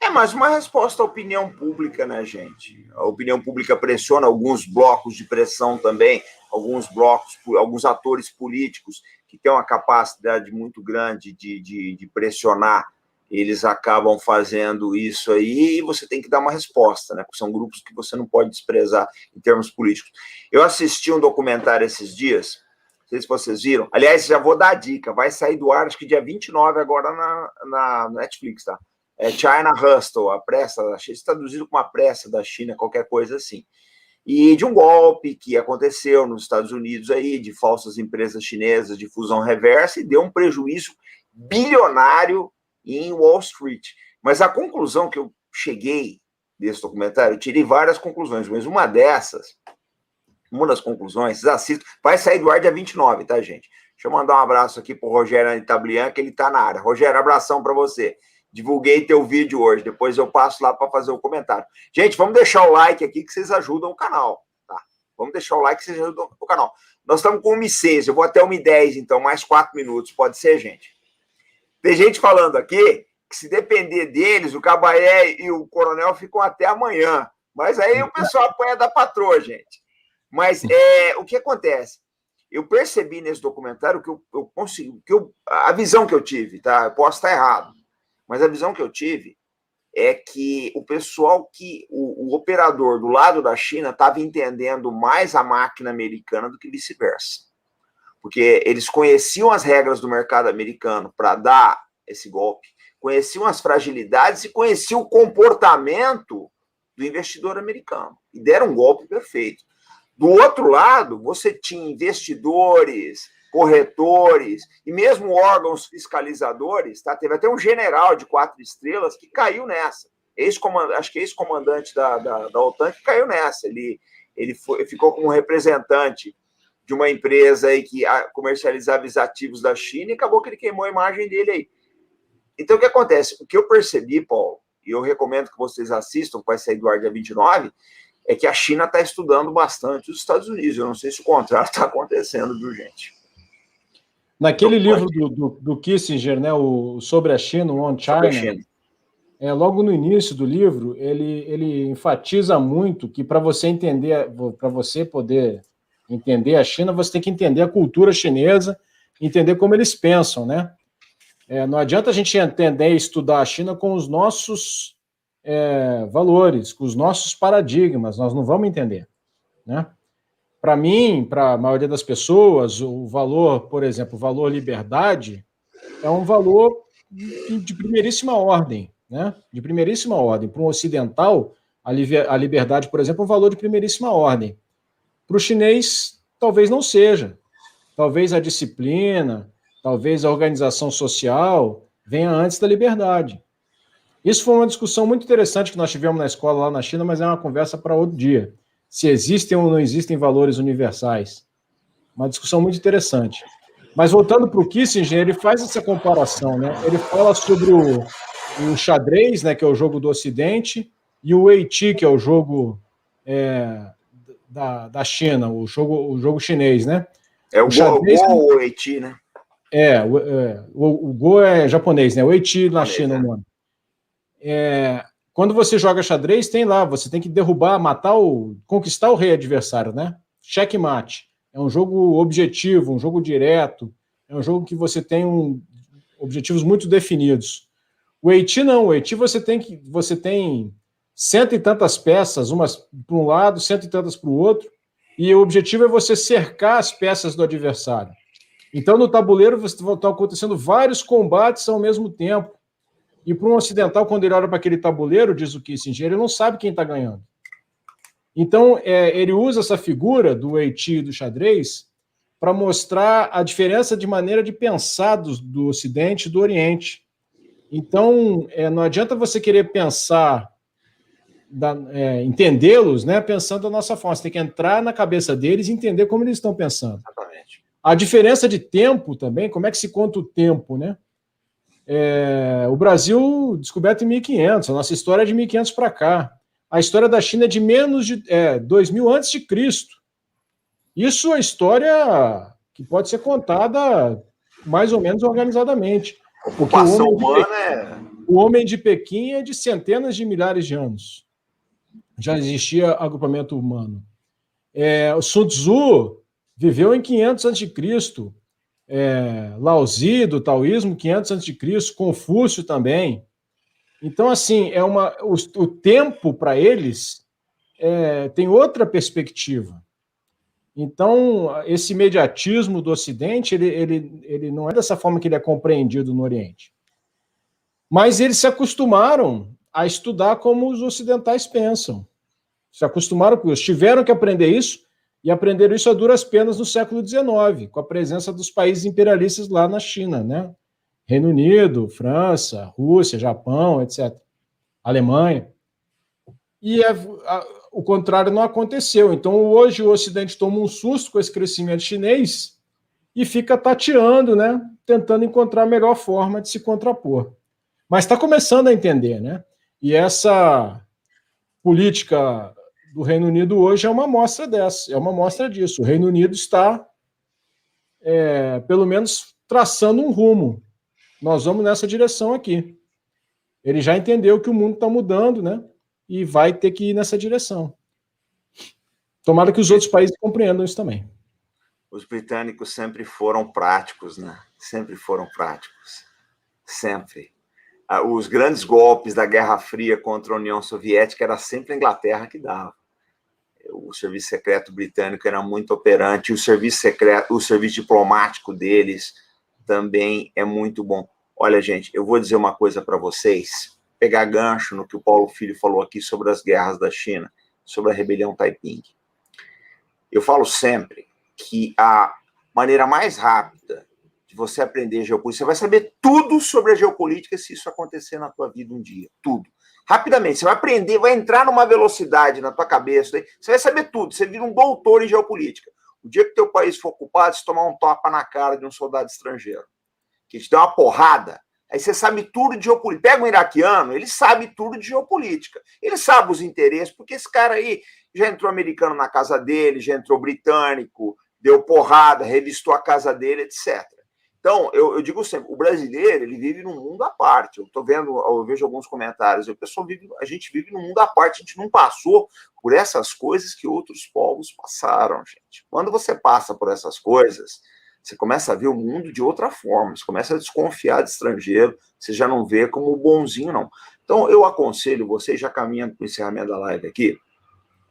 É mais uma resposta à opinião pública, né, gente? A opinião pública pressiona alguns blocos de pressão também, alguns atores políticos que têm uma capacidade muito grande de pressionar, eles acabam fazendo isso aí e você tem que dar uma resposta, né? Porque são grupos que você não pode desprezar em termos políticos. Eu assisti um documentário esses dias, não sei se vocês viram. Aliás, já vou dar a dica. Vai sair do ar, acho que dia 29 agora na Netflix, tá? É China Hustle, a pressa, achei traduzido como a pressa da China, qualquer coisa assim. E de um golpe que aconteceu nos Estados Unidos aí, de falsas empresas chinesas de fusão reversa, e deu um prejuízo bilionário em Wall Street. Mas a conclusão que eu cheguei desse documentário, eu tirei várias conclusões, mas uma das conclusões, vocês assistam, vai sair do ar dia 29, tá, gente? Deixa eu mandar um abraço aqui pro Rogério Anitablian, que ele tá na área. Rogério, abração para você. Divulguei teu vídeo hoje, depois eu passo lá para fazer o comentário. Gente, vamos deixar o like aqui que vocês ajudam o canal, tá? Vamos deixar o like que vocês ajudam o canal. Nós estamos com 1h06, eu vou até 1h10, então, mais 4 minutos, pode ser, gente? Tem gente falando aqui que se depender deles, o Cabaré e o Coronel ficam até amanhã. Mas aí o pessoal apanha da patroa, gente. Mas o que acontece? Eu percebi nesse documentário que eu consegui, a visão que eu tive, tá? Eu posso estar errado, mas a visão que eu tive é que o pessoal o operador do lado da China estava entendendo mais a máquina americana do que vice-versa. Porque eles conheciam as regras do mercado americano para dar esse golpe, conheciam as fragilidades e conheciam o comportamento do investidor americano. E deram um golpe perfeito. Do outro lado, você tinha investidores, corretores e mesmo órgãos fiscalizadores, tá? Teve até um general de 4 estrelas que caiu nessa. Acho que ex-comandante da OTAN que caiu nessa. Ele ficou como representante de uma empresa aí que comercializava os ativos da China e acabou que ele queimou a imagem dele aí. Então, o que acontece? O que eu percebi, Paulo, e eu recomendo que vocês assistam, que vai sair do ar dia 29, é que a China está estudando bastante os Estados Unidos. Eu não sei se o contrário está acontecendo, viu, gente? Naquele livro do Kissinger, né, sobre a China, o On China, logo no início do livro, ele enfatiza muito que para você poder entender a China, você tem que entender a cultura chinesa, entender como eles pensam, né? Não adianta a gente entender e estudar a China com os nossos valores, com os nossos paradigmas, nós não vamos entender, né? Para mim, para a maioria das pessoas, o valor, por exemplo, o valor liberdade é um valor de primeiríssima ordem, né? De primeiríssima ordem. Para um ocidental, a liberdade, por exemplo, é um valor de primeiríssima ordem. Para o chinês, talvez não seja. Talvez a disciplina, talvez a organização social venha antes da liberdade. Isso foi uma discussão muito interessante que nós tivemos na escola lá na China, mas é uma conversa para outro dia. Se existem ou não existem valores universais. Uma discussão muito interessante. Mas voltando para o Kissinger, ele faz essa comparação, né? Ele fala sobre o xadrez, né, que é o jogo do Ocidente, e o Weiqi, que é o jogo da China, o jogo chinês, né? O xadrez, Go ou o Weiqi, né? O Go é japonês, né? O Weiqi na China, o nome. Quando você joga xadrez, tem lá, você tem que derrubar, conquistar o rei adversário, né? Checkmate. É um jogo objetivo, um jogo direto, é um jogo que você tem objetivos muito definidos. O Weiqi não, o Weiqi você tem cento e tantas peças, umas para um lado, cento e tantas para o outro, e o objetivo é você cercar as peças do adversário. Então, no tabuleiro, estão acontecendo vários combates ao mesmo tempo. E para um ocidental, quando ele olha para aquele tabuleiro, diz o Kissinger, ele não sabe quem está ganhando. Então, ele usa essa figura do Weiqi e do xadrez para mostrar a diferença de maneira de pensar do Ocidente e do Oriente. Então, não adianta você querer pensar, entendê-los, né, pensando da nossa forma. Você tem que entrar na cabeça deles e entender como eles estão pensando. Exatamente. A diferença de tempo também, como é que se conta o tempo, né? O Brasil descoberto em 1500, a nossa história é de 1500 para cá. A história da China é de menos de 2000 antes de Cristo. Isso é história que pode ser contada mais ou menos organizadamente. Porque o homem de Pequim é de centenas de milhares de anos. Já existia agrupamento humano. O Sun Tzu viveu em 500 a.C., Lao-Tzu, do taoísmo, 500 a.C., Confúcio também. Então, assim, o tempo para eles tem outra perspectiva. Então, esse imediatismo do Ocidente, ele não é dessa forma que ele é compreendido no Oriente. Mas eles se acostumaram a estudar como os ocidentais pensam. Se acostumaram com isso. Tiveram que aprender isso, e aprenderam isso a duras penas no século XIX, com a presença dos países imperialistas lá na China, né? Reino Unido, França, Rússia, Japão, etc. Alemanha. E o contrário não aconteceu. Então, hoje, o Ocidente toma um susto com esse crescimento chinês e fica tateando, né? Tentando encontrar a melhor forma de se contrapor. Mas está começando a entender, né? E essa política do Reino Unido hoje é uma amostra dessa, é uma amostra disso. O Reino Unido está, pelo menos, traçando um rumo. Nós vamos nessa direção aqui. Ele já entendeu que o mundo está mudando, né? E vai ter que ir nessa direção. Tomara que os outros países compreendam isso também. Os britânicos sempre foram práticos, né? Sempre foram práticos. Sempre. Os grandes golpes da Guerra Fria contra a União Soviética era sempre a Inglaterra que dava. O serviço secreto britânico era muito operante, o serviço diplomático deles também é muito bom. Olha, gente, eu vou dizer uma coisa para vocês, pegar gancho no que o Paulo Filho falou aqui sobre as guerras da China, sobre a rebelião Taiping. Eu falo sempre que a maneira mais rápida de você aprender geopolítica, você vai saber tudo sobre a geopolítica se isso acontecer na tua vida um dia, tudo. Rapidamente, você vai aprender, vai entrar numa velocidade na tua cabeça, você vai saber tudo, você vira um doutor em geopolítica. O dia que teu país for ocupado, você tomar um tapa na cara de um soldado estrangeiro, que te dá uma porrada, aí você sabe tudo de geopolítica. Pega um iraquiano, ele sabe tudo de geopolítica. Ele sabe os interesses, porque esse cara aí já entrou americano na casa dele, já entrou britânico, deu porrada, revistou a casa dele, etc. Então, eu digo sempre, o brasileiro, ele vive num mundo à parte. Eu vejo alguns comentários, a gente vive num mundo à parte, a gente não passou por essas coisas que outros povos passaram, gente. Quando você passa por essas coisas, você começa a ver o mundo de outra forma, você começa a desconfiar de estrangeiro, você já não vê como bonzinho, não. Então, eu aconselho vocês, já caminhando para o encerramento da live aqui,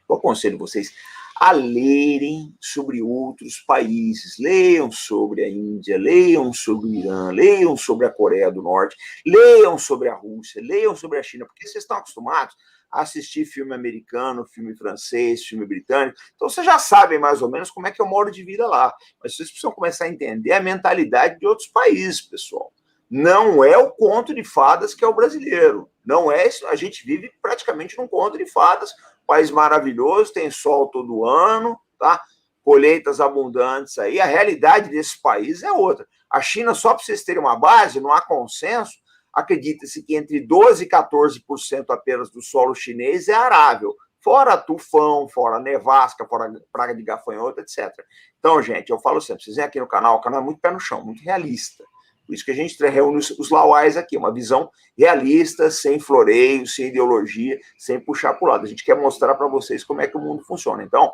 eu aconselho vocês a lerem sobre outros países, leiam sobre a Índia, leiam sobre o Irã, leiam sobre a Coreia do Norte, leiam sobre a Rússia, leiam sobre a China, porque vocês estão acostumados a assistir filme americano, filme francês, filme britânico, então vocês já sabem mais ou menos como é que é o modo de vida lá, mas vocês precisam começar a entender a mentalidade de outros países, pessoal. Não é o conto de fadas que é o brasileiro, não é isso, a gente vive praticamente num conto de fadas, país maravilhoso, tem sol todo ano, tá? Colheitas abundantes aí. A realidade desse país é outra. A China, só para vocês terem uma base, não há consenso, acredita-se que entre 12% e 14% apenas do solo chinês é arável. Fora tufão, fora nevasca, fora praga de gafanhoto, etc. Então, gente, eu falo sempre, vocês vêm aqui no canal, o canal é muito pé no chão, muito realista. Por isso que a gente reúne os lauais aqui, uma visão realista, sem floreio, sem ideologia, sem puxar para o lado. A gente quer mostrar para vocês como é que o mundo funciona. Então,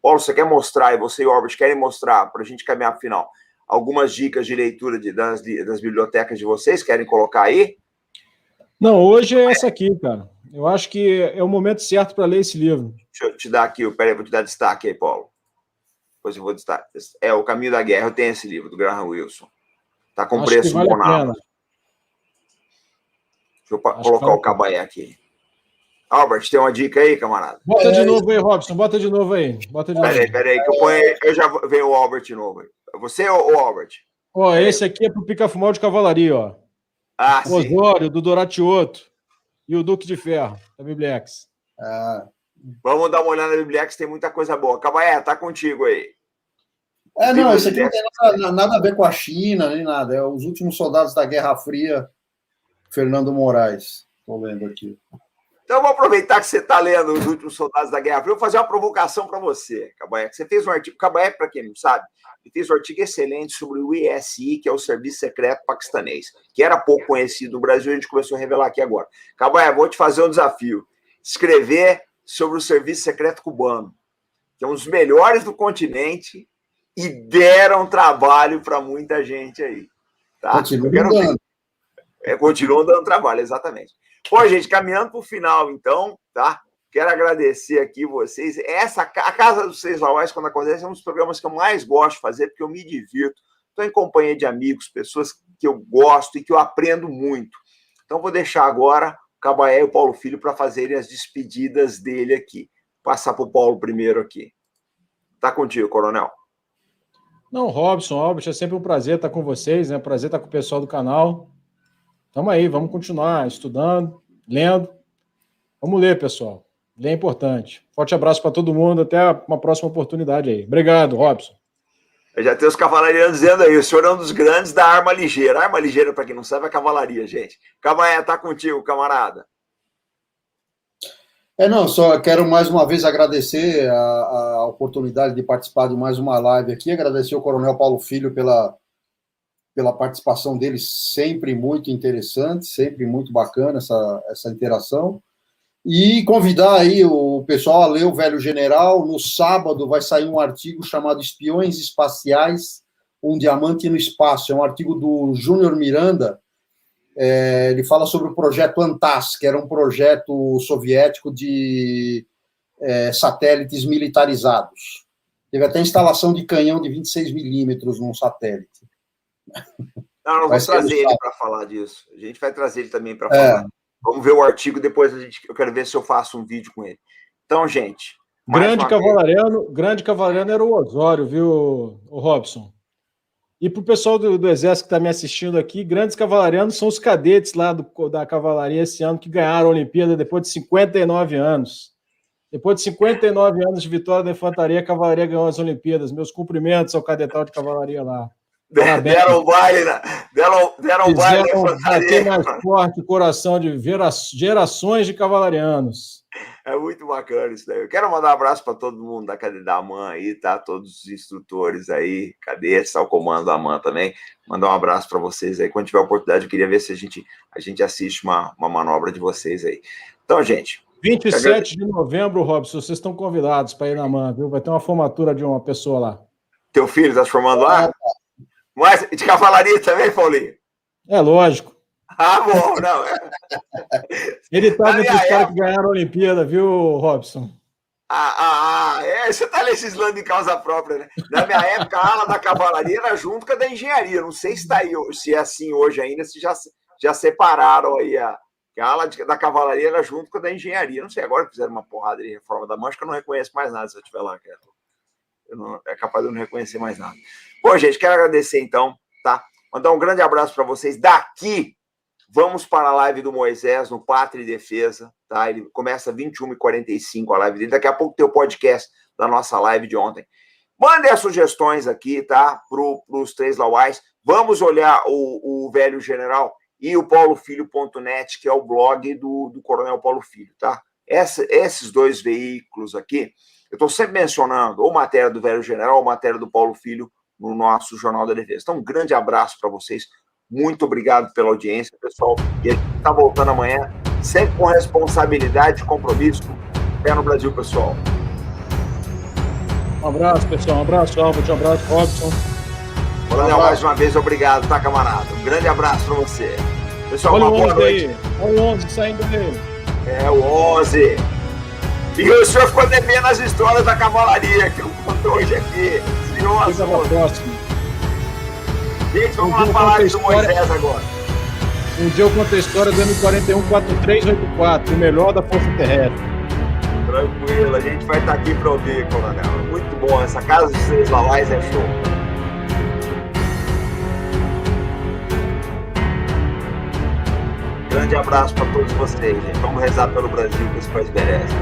Paulo, você quer mostrar, e você e o Orbit querem mostrar, para a gente caminhar para o final, algumas dicas de leitura das bibliotecas de vocês? Querem colocar aí? Não, hoje é essa aqui, cara. Eu acho que é o momento certo para ler esse livro. Deixa eu te dar aqui, peraí, vou te dar destaque aí, Paulo. depois eu vou destacar. É O Caminho da Guerra, eu tenho esse livro, do Graham Wilson. Está com preço bom na Amazon. Deixa eu colocar o Cabaé aqui. Albert, tem uma dica aí, camarada? Bota de novo aí, Robson. Bota de novo aí. Peraí, que eu já venho o Albert de novo. Você ou o Albert? Ó, esse aqui é pro pica-fumal de cavalaria, ó. O Osório, do Doratioto. E o Duque de Ferro, da Bibliex. Vamos dar uma olhada na Bibliex, tem muita coisa boa. Cabaé, tá contigo aí. Não, isso aqui não tem nada a ver com a China, nem nada. É Os Últimos Soldados da Guerra Fria, Fernando Moraes. Estou lendo aqui. Então, eu vou aproveitar que você está lendo Os Últimos Soldados da Guerra Fria, eu vou fazer uma provocação para você, Cabaé. Você fez um artigo, Cabaé, para quem não sabe, ele fez um artigo excelente sobre o ISI, que é o Serviço Secreto Paquistanês, que era pouco conhecido no Brasil, a gente começou a revelar aqui agora. Cabaé, vou te fazer um desafio. Escrever sobre o Serviço Secreto Cubano, que é um dos melhores do continente e deram trabalho para muita gente aí. Tá? Continuam dando trabalho, exatamente. Pô, gente, caminhando para o final, então, tá? Quero agradecer aqui vocês. A Casa dos Seis Lauais, quando acontece, é um dos programas que eu mais gosto de fazer, porque eu me divirto. Estou em companhia de amigos, pessoas que eu gosto e que eu aprendo muito. Então, vou deixar agora o Cabaé e o Paulo Filho para fazerem as despedidas dele aqui. Passar para o Paulo primeiro aqui. Tá contigo, Coronel. Não, Robson, Albert, é sempre um prazer estar com vocês, né? Prazer estar com o pessoal do canal. Tamo aí, vamos continuar estudando, lendo. Vamos ler, pessoal. Ler é importante. Forte abraço para todo mundo, até uma próxima oportunidade aí. Obrigado, Robson. Eu já tenho os cavalarianos dizendo aí, o senhor é um dos grandes da arma ligeira. Arma ligeira, para quem não sabe, é a cavalaria, gente. Cabaé, tá contigo, camarada. Só quero mais uma vez agradecer a oportunidade de participar de mais uma live aqui, agradecer ao Coronel Paulo Filho pela participação dele, sempre muito interessante, sempre muito bacana essa interação, e convidar aí o pessoal a ler o Velho General. No sábado vai sair um artigo chamado Espiões Espaciais, um diamante no espaço, é um artigo do Júnior Miranda. Ele fala sobre o projeto Antas, que era um projeto soviético de satélites militarizados. Teve até instalação de canhão de 26 milímetros num satélite. Nós vamos trazer ele para falar disso. A gente vai trazer ele também para falar. Vamos ver o artigo, depois eu quero ver se eu faço um vídeo com ele. Então, gente... Grande cavalariano era o Osório, viu, o Robson? E para o pessoal do Exército que está me assistindo aqui, grandes cavalarianos são os cadetes lá da cavalaria esse ano que ganharam a Olimpíada depois de 59 anos. Depois de 59 anos de vitória da infantaria, a cavalaria ganhou as Olimpíadas. Meus cumprimentos ao cadetal de cavalaria lá. Deram baile na infantaria. Bater mais forte o coração de gerações de cavalarianos. É muito bacana isso daí. Eu quero mandar um abraço para todo mundo da Cadê da AMAN aí, tá? Todos os instrutores aí, cadetes, tá? O comando da AMAN também. Mandar um abraço para vocês aí. Quando tiver oportunidade, eu queria ver se a gente assiste uma manobra de vocês aí. Então, gente... 27 de novembro, Robson, vocês estão convidados para ir na AMAN, viu? Vai ter uma formatura de uma pessoa lá. Teu filho está se formando lá? Mas de cavalaria também, Paulinho? É lógico. Bom, não. Ele estava entre os caras que ganharam a Olimpíada, viu, Robson? Você está legislando em causa própria, né? Na minha época, a ala da cavalaria era junto com a da engenharia. Não sei se é assim hoje ainda, se já separaram aí a ala da cavalaria era junto com a da engenharia. Não sei, agora fizeram uma porrada de reforma da mancha que eu não reconheço mais nada se eu estiver lá, quieto. É capaz de eu não reconhecer mais nada. Bom, gente, quero agradecer então, tá? Mandar um grande abraço para vocês. Daqui, vamos para a live do Moisés no Pátria e Defesa, tá? Ele começa às 21h45 a live dele. Daqui a pouco tem o podcast da nossa live de ontem. Mandem as sugestões aqui, tá? Para os Três Lauais. Vamos olhar o Velho General e o paulofilho.net, que é o blog do Coronel Paulo Filho, tá? Esses dois veículos aqui, eu estou sempre mencionando ou matéria do Velho General ou matéria do Paulo Filho no nosso Jornal da Defesa. Então, um grande abraço para vocês. Muito obrigado pela audiência, pessoal. E a gente está voltando amanhã, sempre com responsabilidade e compromisso. Pé no Brasil, pessoal. Um abraço, pessoal. Um abraço, Albert. Um abraço, Robson. Coronel, mais uma vez, obrigado, tá, camarada? Um grande abraço para você. Pessoal, olha uma boa noite. Olha o 11 saindo aí. É o 11. E o senhor ficou devendo as histórias da cavalaria que eu conto hoje aqui. virou assunto. Gente, vamos lá falar do Moisés agora. Um dia eu conto a história do M41-4384, o melhor da Força Terrestre. Tranquilo, a gente vai estar aqui para ouvir, Coronel. Muito bom, essa casa de Seis Lalais é show. Grande abraço para todos vocês, gente. Vamos rezar pelo Brasil, que esse país merece.